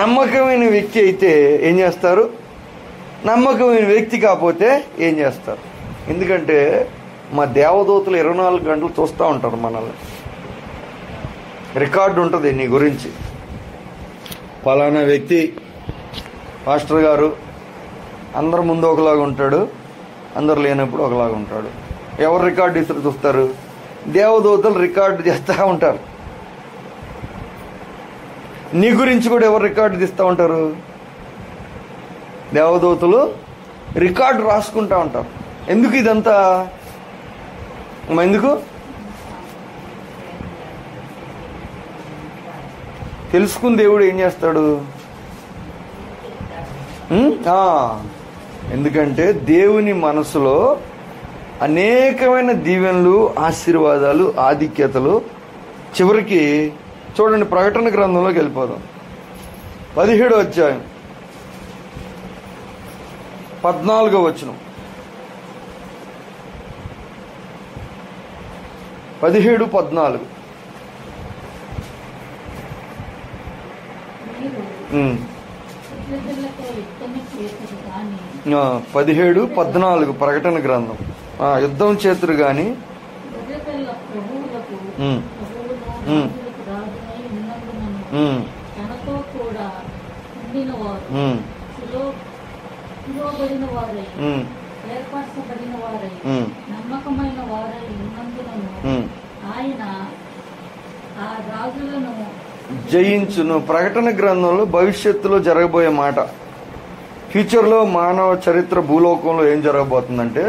నమ్మకమైన వ్యక్తి అయితే ఏం చేస్తారు? నమ్మకమైన వ్యక్తి కాకపోతే ఏం చేస్తారు? ఎందుకంటే మా దేవదూతలు 24 గంటలు చూస్తూ ఉంటారు మనల్ని. రికార్డు ఉంటుంది నీ గురించి. పలానా వ్యక్తి పాస్టర్ గారు అందరు ముందు ఒకలాగా ఉంటాడు, అందరు లేనప్పుడు ఒకలాగా ఉంటాడు. ఎవరు రికార్డు ఇస్తారు చూస్తారు? దేవదూతలు రికార్డు చేస్తూ ఉంటారు. నీ గురించి కూడా ఎవరు రికార్డు తీస్తూ ఉంటారు? దేవదూతలు రికార్డు రాసుకుంటూ ఉంటారు. ఎందుకు ఇదంతా? ఎందుకు తెలుసుకుని దేవుడు ఏం చేస్తాడు? ఎందుకంటే దేవుని మనసులో అనేకమైన దీవెనలు, ఆశీర్వాదాలు, ఆధిక్యతలు. చివరికి చూడండి, ప్రకటన గ్రంథంలోకి వెళ్ళిపోదాం. 17వ అధ్యాయం 14వ వచనం. 17-14. 17-14 ప్రకటన గ్రంథం. యుద్ధం చేతురు గాని నమ్మకమైన వారై ఉన్నందున ఆయన ఆ రాజులను జయించును. ప్రకటన గ్రంథంలో భవిష్యత్తులో జరగబోయే మాట. ఫ్యూచర్లో మానవ చరిత్ర భూలోకంలో ఏం జరగబోతుందంటే,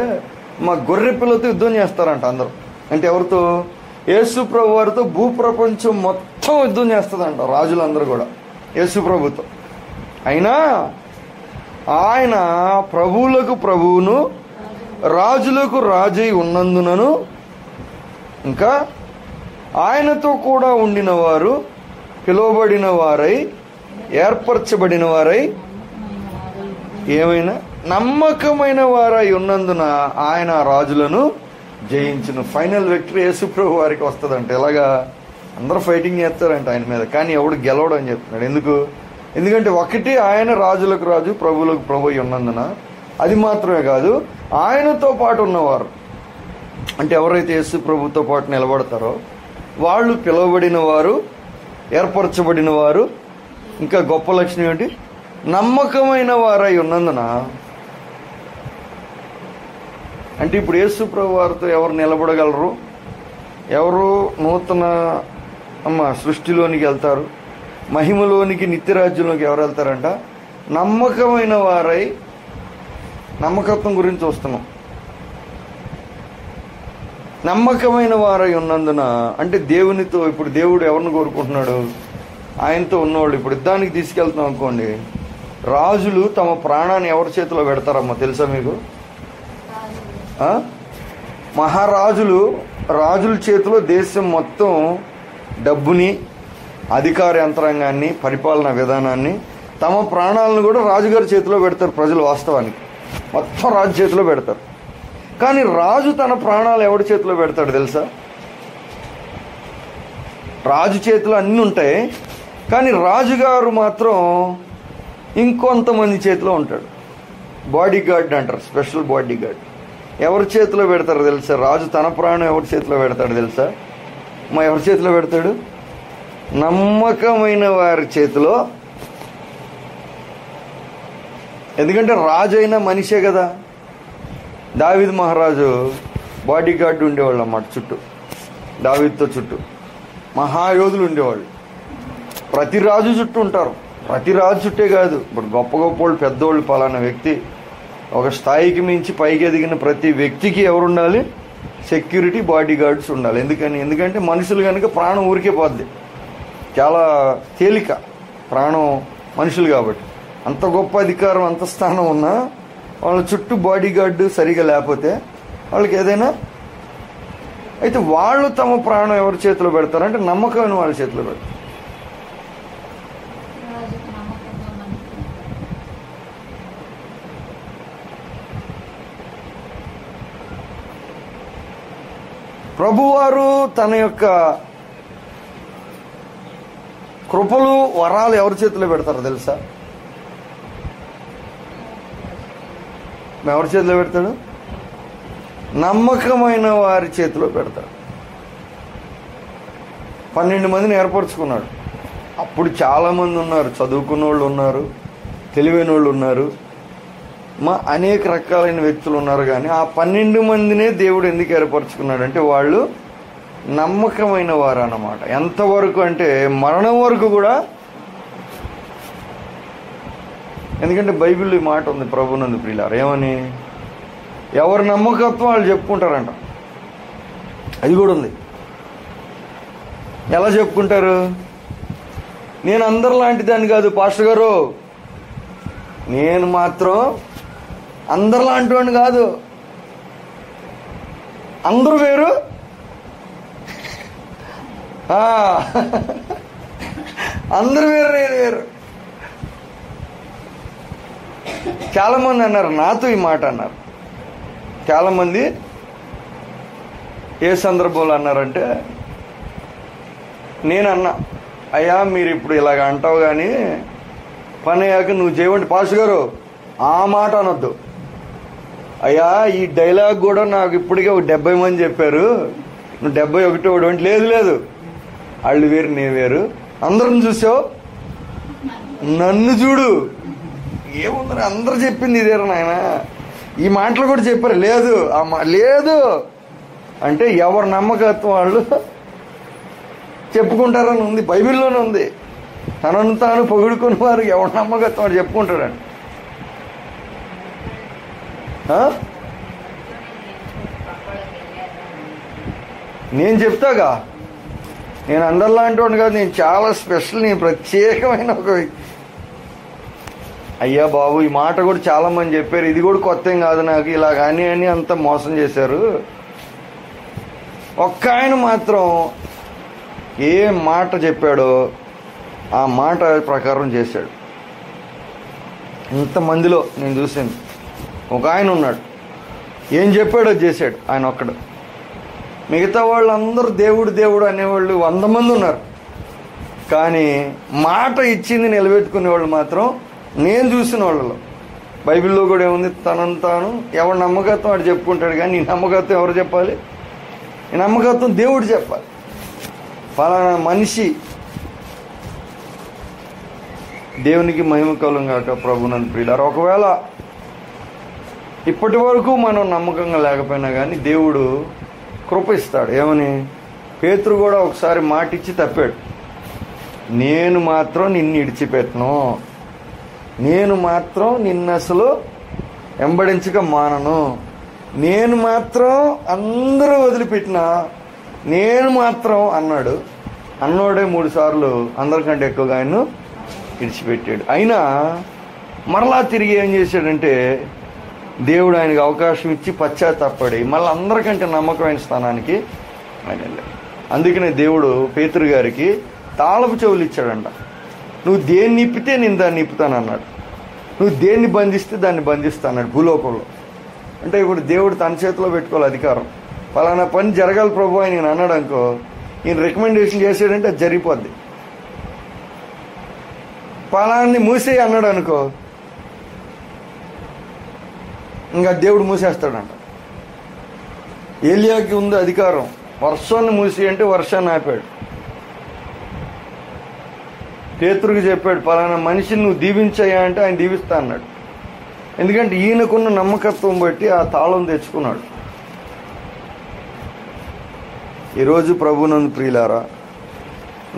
మా గొర్రె పిల్లతో యుద్ధం చేస్తారంట అందరూ. అంటే ఎవరితో? యేసు ప్రభు వారితో భూప్రపంచం మొత్తం యుద్ధం చేస్తుందంట రాజులందరూ కూడా యేసు ప్రభుతో. అయినా ఆయన ప్రభువులకు ప్రభువును, రాజులకు రాజై ఉన్నందునను, ఇంకా ఆయనతో కూడా ఉండిన వారు, పిలువబడిన వారై, ఏర్పరచబడిన వారై, ఏమైనా నమ్మకమైన వారై ఉన్నందున ఆయన రాజులను జయించును. ఫైనల్ విక్టరీ యేసు ప్రభు వారికి వస్తుందంట. ఎలాగా? అందరూ ఫైటింగ్ చేస్తారంట ఆయన మీద, కానీ ఎవడు గెలవడం అని చెప్తున్నాడు. ఎందుకు? ఎందుకంటే ఒకటి ఆయన రాజులకు రాజు, ప్రభువులకు ప్రభు ఉన్నందున. అది మాత్రమే కాదు, ఆయనతో పాటు ఉన్నవారు అంటే ఎవరైతే యేసు ప్రభుతో పాటు నిలబడతారో వాళ్ళు పిలువబడిన వారు, ఏర్పరచబడిన వారు, ఇంకా గొప్ప లక్షణం ఏంటి? నమ్మకమైన వారై ఉన్నందున. అంటే ఇప్పుడు యేసు ప్రభు వారితో ఎవరు నిలబడగలరు? ఎవరు నూతన సృష్టిలోనికి వెళ్తారు? మహిమలోనికి, నిత్యరాజ్యంలోకి ఎవరు వెళ్తారంట? నమ్మకమైన వారై. నమ్మకత్వం గురించి వస్తున్నాం. నమ్మకమైన వారై ఉన్నందున అంటే దేవునితో. ఇప్పుడు దేవుడు ఎవరిని కోరుకుంటున్నాడు? ఆయనతో ఉన్నవాళ్ళు. ఇప్పుడు యుద్ధానికి తీసుకెళ్తున్నాం అనుకోండి, రాజులు తమ ప్రాణాన్ని ఎవరి చేతిలో పెడతారమ్మా తెలుసా మీకు? మహారాజులు, రాజుల చేతిలో దేశం మొత్తం డబ్బుని, అధికార యంత్రాంగాన్ని, పరిపాలనా విధానాన్ని, తమ ప్రాణాలను కూడా రాజుగారి చేతిలో పెడతారు. ప్రజలు వాస్తవానికి మొత్తం రాజు చేతిలో పెడతారు. కానీ రాజు తన ప్రాణాలు ఎవరి చేతిలో పెడతాడు తెలుసా? రాజు చేతిలో అన్నీ ఉంటాయి, కానీ రాజుగారు మాత్రం ఇంకొంతమంది చేతిలో ఉంటాడు. బాడీ గార్డ్ అంటారు, స్పెషల్ బాడీ గార్డ్. ఎవరి చేతిలో పెడతారు తెలుసా? రాజు తన ప్రాణం ఎవరి చేతిలో పెడతాడు తెలుసా? ఎవరి చేతిలో పెడతాడు? నమ్మకమైన వారి చేతిలో. ఎందుకంటే రాజు అయినా మనిషే కదా. దావీదు మహారాజు బాడీ గార్డు ఉండేవాళ్ళు అన్నమాట చుట్టూ, దావీదుతో చుట్టూ మహాయోధులు ఉండేవాళ్ళు. ప్రతి రాజు చుట్టూ ఉంటారు. ప్రతి రాజు చుట్టే కాదు, ఇప్పుడు గొప్ప గొప్ప వాళ్ళు, పెద్దోళ్ళు, పలానా వ్యక్తి ఒక స్థాయికి మించి పైకి ఎదిగిన ప్రతి వ్యక్తికి ఎవరు ఉండాలి? సెక్యూరిటీ, బాడీ గార్డ్స్ ఉండాలి. ఎందుకంటే మనుషులు కనుక ప్రాణం ఊరికే పోద్ది. చాలా తేలిక ప్రాణం మనుషులు కాబట్టి. అంత గొప్ప అధికారం, అంత స్థానం ఉన్నా వాళ్ళ చుట్టూ బాడీ గార్డు సరిగా లేకపోతే వాళ్ళకి ఏదైనా అయితే వాళ్ళు తమ ప్రాణం ఎవరి చేతిలో పెడతారంటే నమ్మకమైన వాళ్ళ చేతిలో పెడతారు. రాజుకు నమ్మకంగా మనకి ప్రభువారు తన యొక్క కృపలు, వరాలు ఎవరి చేతిలో పెడతారో తెలుసా? ఎవరి చేతిలో పెడతాడు? నమ్మకమైన వారి చేతిలో పెడతాడు. 12 మందిని ఏర్పరచుకున్నాడు. అప్పుడు చాలామంది ఉన్నారు, చదువుకున్న వాళ్ళు ఉన్నారు, తెలివైన వాళ్ళు ఉన్నారు, అనేక రకాలైన వ్యక్తులు ఉన్నారు. కానీ ఆ 12 మందినే దేవుడు ఎందుకు ఏర్పరచుకున్నాడంటే వాళ్ళు నమ్మకమైన వారు అన్నమాట. ఎంతవరకు అంటే మరణం వరకు కూడా. ఎందుకంటే బైబిల్లో ఈ మాట ఉంది ప్రభునందు ప్రియులారా, ఏమని? ఎవరి నమ్మకత్వం వాళ్ళు చెప్పుకుంటారంట. అది కూడా ఉంది. ఎలా చెప్పుకుంటారు? నేను అందరిలాంటి దాన్ని కాదు పాస్టర్ గారు, నేను మాత్రం అందరిలాంటి వాడిని కాదు, అందరూ వేరు, అందరూ వేరు, నేను వేరు. చాలామంది అన్నారు, నాతో ఈ మాట అన్నారు. చాలామంది ఏ సందర్భంలో అన్నారంటే, నేనన్నా, అయ్యా మీరు ఇప్పుడు ఇలాగ అంటావు కానీ పని అయ్యాక నువ్వు చేయవండి పాస్టర్ గారు, ఆ మాట అనొద్దు. అయ్యా ఈ డైలాగ్ కూడా నాకు ఇప్పటికే ఒక 70 మంది చెప్పారు, నువ్వు 71 అంటే లేదు, వాళ్ళు వేరు, నేను వేరు, అందరిని చూసావు, నన్ను చూడు, ఏముందని అందరూ చెప్పింది ఇదేరా నాయన, ఈ మాటలు కూడా చెప్పారు. లేదు లేదు అంటే ఎవరు నమ్మకత్వం వాళ్ళు చెప్పుకుంటారని ఉంది, బైబిల్లోనే ఉంది. తనను తాను పొగుడుకుని వారు ఎవరు నమ్మకత్వం వాడు చెప్పుకుంటాడండి. నేను చెప్తాగా, నేను అందరిలాంటి వాడిని కాదు, నేను చాలా స్పెషల్, నేను ప్రత్యేకమైన ఒక వ్యక్తి. అయ్యా బాబు ఈ మాట కూడా చాలా మంది చెప్పారు, ఇది కూడా కొత్త ఏం కాదు నాకు, ఇలా కానీ అని అంత మోసం చేశారు. ఒక్క ఆయన మాత్రం ఏ మాట చెప్పాడో ఆ మాట ప్రకారం చేశాడు. ఇంతమందిలో నేను చూసింది ఒక ఆయన ఉన్నాడు, ఏం చెప్పాడో చేశాడు ఆయన ఒక్కడు. మిగతా వాళ్ళందరూ దేవుడు దేవుడు అనేవాళ్ళు 100 మంది ఉన్నారు, కానీ మాట ఇచ్చింది నిలబెట్టుకునే వాళ్ళు మాత్రం నేను చూసిన వాళ్ళలో. బైబిల్లో కూడా ఏముంది, తనను తాను ఎవరి నమ్మకత్వం వాడు చెప్పుకుంటాడు, కానీ నీ నమ్మకత్వం ఎవరు చెప్పాలి? ఈ నమ్మకత్వం దేవుడు చెప్పాలి. ఫలానా మనిషి దేవునికి మహిమ కలుగును గాక. ప్రభునందు ప్రియులారా, ఒకవేళ ఇప్పటి వరకు మనం నమ్మకంగా లేకపోయినా కానీ దేవుడు కృప ఇస్తాడు. ఏమని? పేతురు కూడా ఒకసారి మాట ఇచ్చి తప్పాడు. నేను మాత్రం నిన్ను ఇడిచిపెట్టను, నేను మాత్రం నిన్ను అసలు వెంబడించక మానను, నేను మాత్రం అందరూ వదిలిపెట్టినా నేను మాత్రం అన్నాడు. అన్నోడే 3 సార్లు అందరికంటే ఎక్కువగా ఆయన విడిచిపెట్టాడు. అయినా మరలా తిరిగి ఏం చేశాడంటే దేవుడు ఆయనకు అవకాశం ఇచ్చి పశ్చాత్తాపడి మళ్ళీ అందరికంటే నమ్మకమైన స్థానానికి ఆయన వెళ్ళాడు. అందుకనే దేవుడు పేతురు గారికి తాళపు చెవులు ఇచ్చాడంట. నువ్వు దేన్ని నిప్పితే నేను దాన్ని నిప్పుతాను అన్నాడు, నువ్వు దేన్ని బంధిస్తే దాన్ని బంధిస్తా అన్నాడు భూలోకంలో. అంటే ఇప్పుడు దేవుడు తన చేతిలో పెట్టుకోవాలి అధికారం. ఫలానా పని జరగాలి ప్రభు అని నేను అన్నాడు అనుకో, ఈయన రికమెండేషన్ చేసాడంటే అది జరిగిపోద్ది. ఫలాన్ని మూసేయి అన్నాడు అనుకో, ఇంకా దేవుడు మూసేస్తాడంట. ఏలియాకి ఉంది అధికారం. వర్షాన్ని మూసి అంటే వర్షాన్ని ఆపాడు. పేతురుకి చెప్పాడు, పలానా మనిషిని నువ్వు దీవించాయా అంటే ఆయన దీవిస్తా అన్నాడు. ఎందుకంటే ఈయనకున్న నమ్మకత్వం బట్టి ఆ తాళం తెచ్చుకున్నాడు. ఈరోజు ప్రభునందు ప్రియులారా,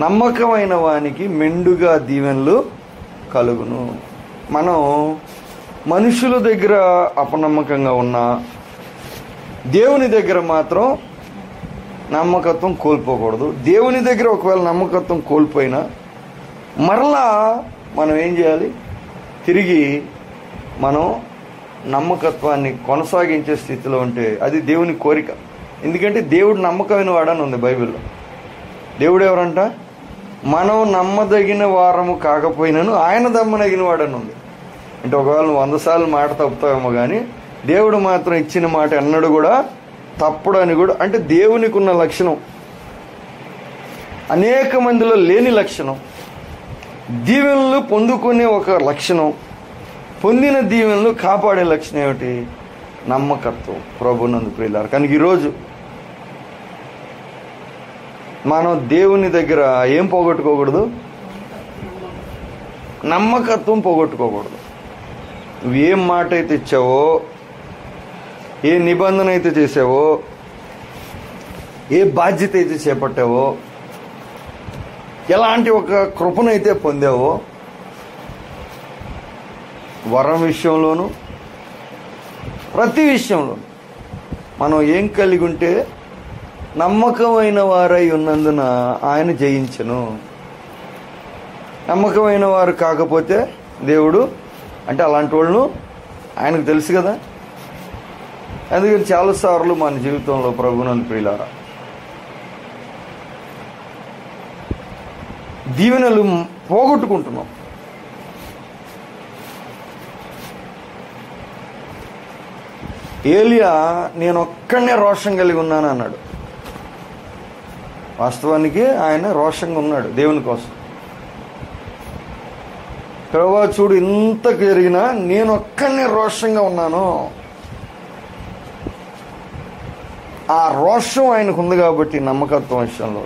నమ్మకమైన వానికి మెండుగా దీవెనలు కలుగును. మనం మనుషుల దగ్గర అపనమ్మకంగా ఉన్నా దేవుని దగ్గర మాత్రం నమ్మకత్వం కోల్పోకూడదు. దేవుని దగ్గర ఒకవేళ నమ్మకత్వం కోల్పోయినా మరలా మనం ఏం చేయాలి? తిరిగి మనం నమ్మకత్వాన్ని కొనసాగించే స్థితిలో ఉంటే అది దేవుని కోరిక. ఎందుకంటే దేవుడు నమ్మకమైన వాడని ఉంది బైబిల్లో. దేవుడు ఎవరంట? మనం నమ్మదగిన వారము కాకపోయినాను ఆయన నమ్మదగిన వాడని ఉంది. అంటే ఒకవేళ నువ్వు 100 సార్లు మాట తప్పుతావేమో కానీ దేవుడు మాత్రం ఇచ్చిన మాట ఎన్నడూ కూడా తప్పుడు అని కూడా. అంటే దేవునికి ఉన్న లక్షణం అనేక మందిలో లేని లక్షణం. దీవెనలు పొందుకునే ఒక లక్షణం, పొందిన దీవెనలు కాపాడే లక్షణం ఏమిటి? నమ్మకత్వం. ప్రభునందు ప్రియులారా, కనుక ఈరోజు మనం దేవుని దగ్గర ఏం పోగొట్టుకోకూడదు? నమ్మకత్వం పోగొట్టుకోకూడదు. నువ్వు ఏం మాట అయితే ఇచ్చావో, ఏ నిబంధన అయితే చేసావో, ఏ బాధ్యత అయితే చేపట్టావో, ఎలాంటి ఒక కృపనైతే పొందావో, వరం విషయంలోనూ ప్రతి విషయంలోనూ మనం ఏం కలిగి ఉంటే నమ్మకమైన వారై ఉన్నందున ఆయన జయించెను. నమ్మకమైన వారు కాకపోతే దేవుడు అంటే అలాంటి వాళ్ళను ఆయనకు తెలుసు కదా. అందుకని చాలాసార్లు మన జీవితంలో ప్రభునందు ప్రియులారా దీవెనలు పోగొట్టుకుంటున్నాం. ఏలియా నేను ఒక్కడనే రోషం కలిగి ఉన్నాను అన్నాడు. వాస్తవానికి ఆయన రోషంగా ఉన్నాడు దేవుని కోసం. ప్రభువా చూడు, ఇంత జరిగినా నేను ఒక్కడనే రోషంగా ఉన్నాను. ఆ రోషం ఆయనకు ఉంది కాబట్టి నమ్మకత్వం విషయంలో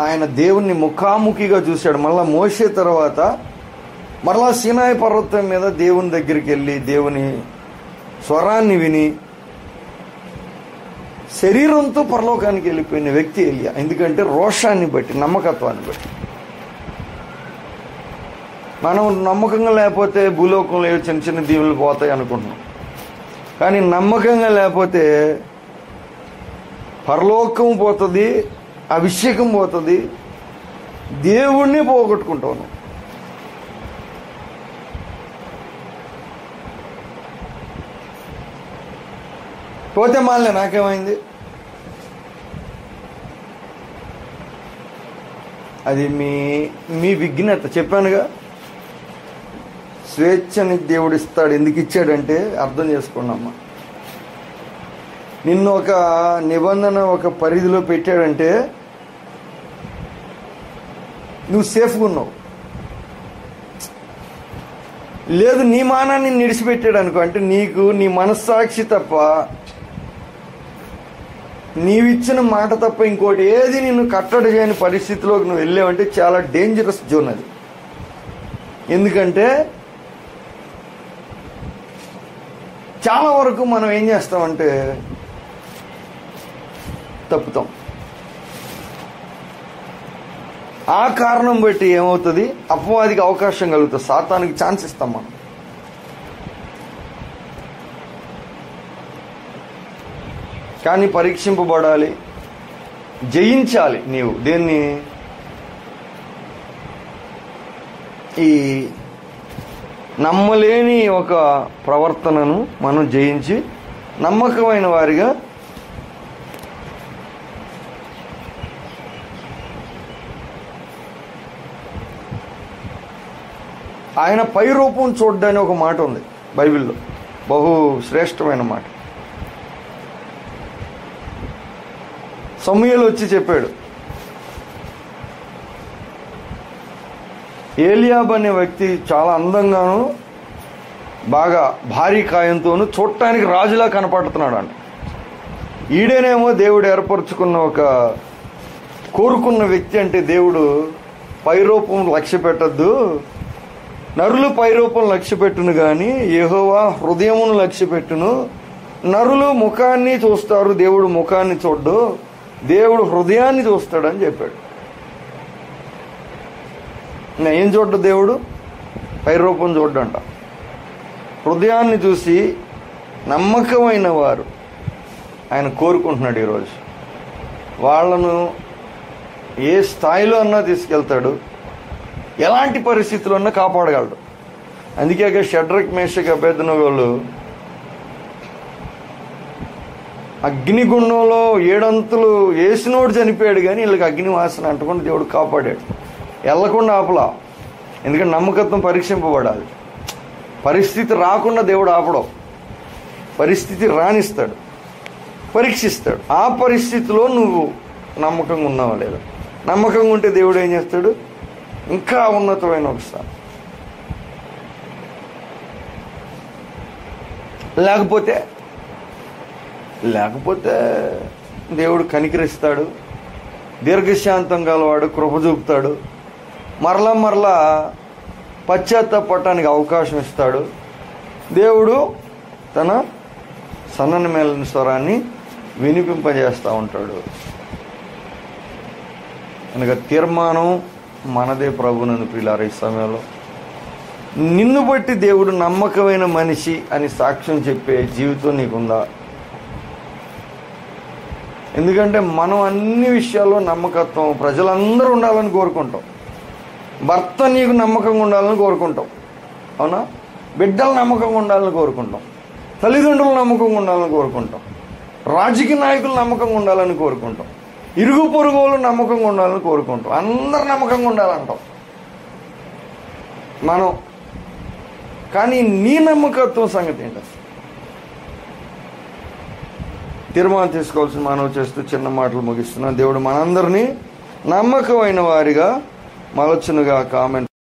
ఆయన దేవుణ్ణి ముఖాముఖిగా చూశాడు. మళ్ళా మోసే తర్వాత మరలా సీనాయి పర్వతం మీద దేవుని దగ్గరికి వెళ్ళి దేవుని స్వరాన్ని విని శరీరంతో పరలోకానికి వెళ్ళిపోయిన వ్యక్తి ఏలియా. ఎందుకంటే రోషాన్ని బట్టి, నమ్మకత్వాన్ని బట్టి. మనం నమ్మకంగా లేకపోతే భూలోకంలో ఏవో చిన్న చిన్న దీవులు పోతాయి అనుకుంటున్నాం. కానీ నమ్మకంగా లేకపోతే పరలోకం పోతుంది, అభిషేకం పోతుంది, దేవుణ్ణి పోగొట్టుకుంటాను. పోతే మాలే నాకేమైంది? అది మీ విఘ్నత. చెప్పానుగా, స్వేచ్ఛని దేవుడు ఇస్తాడు. ఎందుకు ఇచ్చాడంటే అర్థం చేసుకున్నామ్మా. నిన్ను ఒక నిబంధన, ఒక పరిధిలో పెట్టాడంటే నువ్వు సేఫ్గా ఉన్నావు. లేదు నీ మానాన్ని నిడిచిపెట్టాడు అనుకో, అంటే నీకు నీ మనస్సాక్షి తప్ప, నీవిచ్చిన మాట తప్ప ఇంకోటి ఏది నిన్ను కట్టడి చేయని పరిస్థితిలోకి నువ్వు వెళ్ళావంటే చాలా డేంజరస్ జోన్ అది. ఎందుకంటే చాలా వరకు మనం ఏం చేస్తామంటే తప్పుతాం. ఆ కారణం బట్టి ఏమవుతుంది? అపవాదికి అవకాశం కలుగుతుంది, సాతానికి ఛాన్స్ ఇస్తాం మనం. కానీ పరీక్షింపబడాలి, జయించాలి. నీవు దేన్ని? ఈ నమ్మలేని ఒక ప్రవర్తనను మనం జయించి నమ్మకమైన వారిగా ఆయన పై రూపం చూడ్డానికి ఒక మాట ఉంది బైబిల్లో, బహు శ్రేష్టమైన మాట. సమూయేలు వచ్చి చెప్పాడు, ఏలియాబ్ అనే వ్యక్తి చాలా అందంగాను బాగా భారీ కాయంతోనూ చూడటానికి రాజులా కనపడుతున్నాడు అంట. ఈడేనేమో దేవుడు ఏర్పరచుకున్న ఒక కోరుకున్న వ్యక్తి అంటే దేవుడు పైరూపం లక్ష్య పెట్టద్దు, నరులు పైరూపం లక్ష్య పెట్టును కానీ యెహోవా హృదయమును లక్ష్య పెట్టును. నరులు ముఖాన్ని చూస్తారు, దేవుడు ముఖాన్ని చూడ్డు, దేవుడు హృదయాన్ని చూస్తాడని చెప్పాడు. ఏం చూడ్డు దేవుడు? పైరూపం చూడ్డంట. హృదయాన్ని చూసి నమ్మకమైన వారు ఆయన కోరుకుంటున్నాడు. ఈరోజు వాళ్ళను ఏ స్థాయిలో అన్నా తీసుకెళ్తాడు, ఎలాంటి పరిస్థితుల్లో అన్నా కాపాడగలడు. అందుకే షడ్రక్ మేషక్ అబేద్నెగోలు అగ్నిగుండంలో 7 అంతులు వేసినోడు చనిపోయాడు, కానీ వీళ్ళకి అగ్ని వాసన అంటకుండా దేవుడు కాపాడాడు. వెళ్ళకుండా ఆపలా. ఎందుకంటే నమ్మకత్వం పరీక్షింపబడాలి. పరిస్థితి రాకుండా దేవుడు ఆపడం, పరిస్థితి రానిస్తాడు, పరీక్షిస్తాడు. ఆ పరిస్థితిలో నువ్వు నమ్మకంగా ఉన్నావా లేదా? నమ్మకంగా ఉంటే దేవుడు ఏం చేస్తాడు? ఇంకా ఉన్నతమైన ఒక స్థానం. లేకపోతే దేవుడు కనికరిస్తాడు, దీర్ఘశాంతం గలవాడు, కృప చూపుతాడు, మరలా పశ్చాత్తాపడటానికి అవకాశం ఇస్తాడు. దేవుడు తన సన్నని మేలని స్వరాన్ని వినిపింపజేస్తూ ఉంటాడు. కనుక తీర్మానం మనదే ప్రభునందు ప్రియులారా. ఈ సమయంలో నిన్ను బట్టి దేవుడు నమ్మకమైన మనిషి అని సాక్ష్యం చెప్పే జీవితం నీకుందా? ఎందుకంటే మనం అన్ని విషయాల్లో నమ్మకత్వం, ప్రజలందరూ ఉండాలని కోరుకుంటాం. భర్త నీకు నమ్మకంగా ఉండాలని కోరుకుంటాం, అవునా? బిడ్డలు నమ్మకంగా ఉండాలని కోరుకుంటాం, తల్లిదండ్రులు నమ్మకంగా ఉండాలని కోరుకుంటాం, రాజకీయ నాయకులు నమ్మకంగా ఉండాలని కోరుకుంటాం, ఇరుగు పొరుగు వాళ్ళు నమ్మకంగా ఉండాలని కోరుకుంటాం, అందరు నమ్మకంగా ఉండాలంటాం మనం. కానీ నీ నమ్మకత్వం సంగతి ఏంటి? తీర్మానం తీసుకోవాల్సిన మనవి చేస్తూ చిన్న మాటలు ముగిస్తున్నా. దేవుడు మనందరినీ నమ్మకమైన వారిగా మలచునుగా. కామెంట్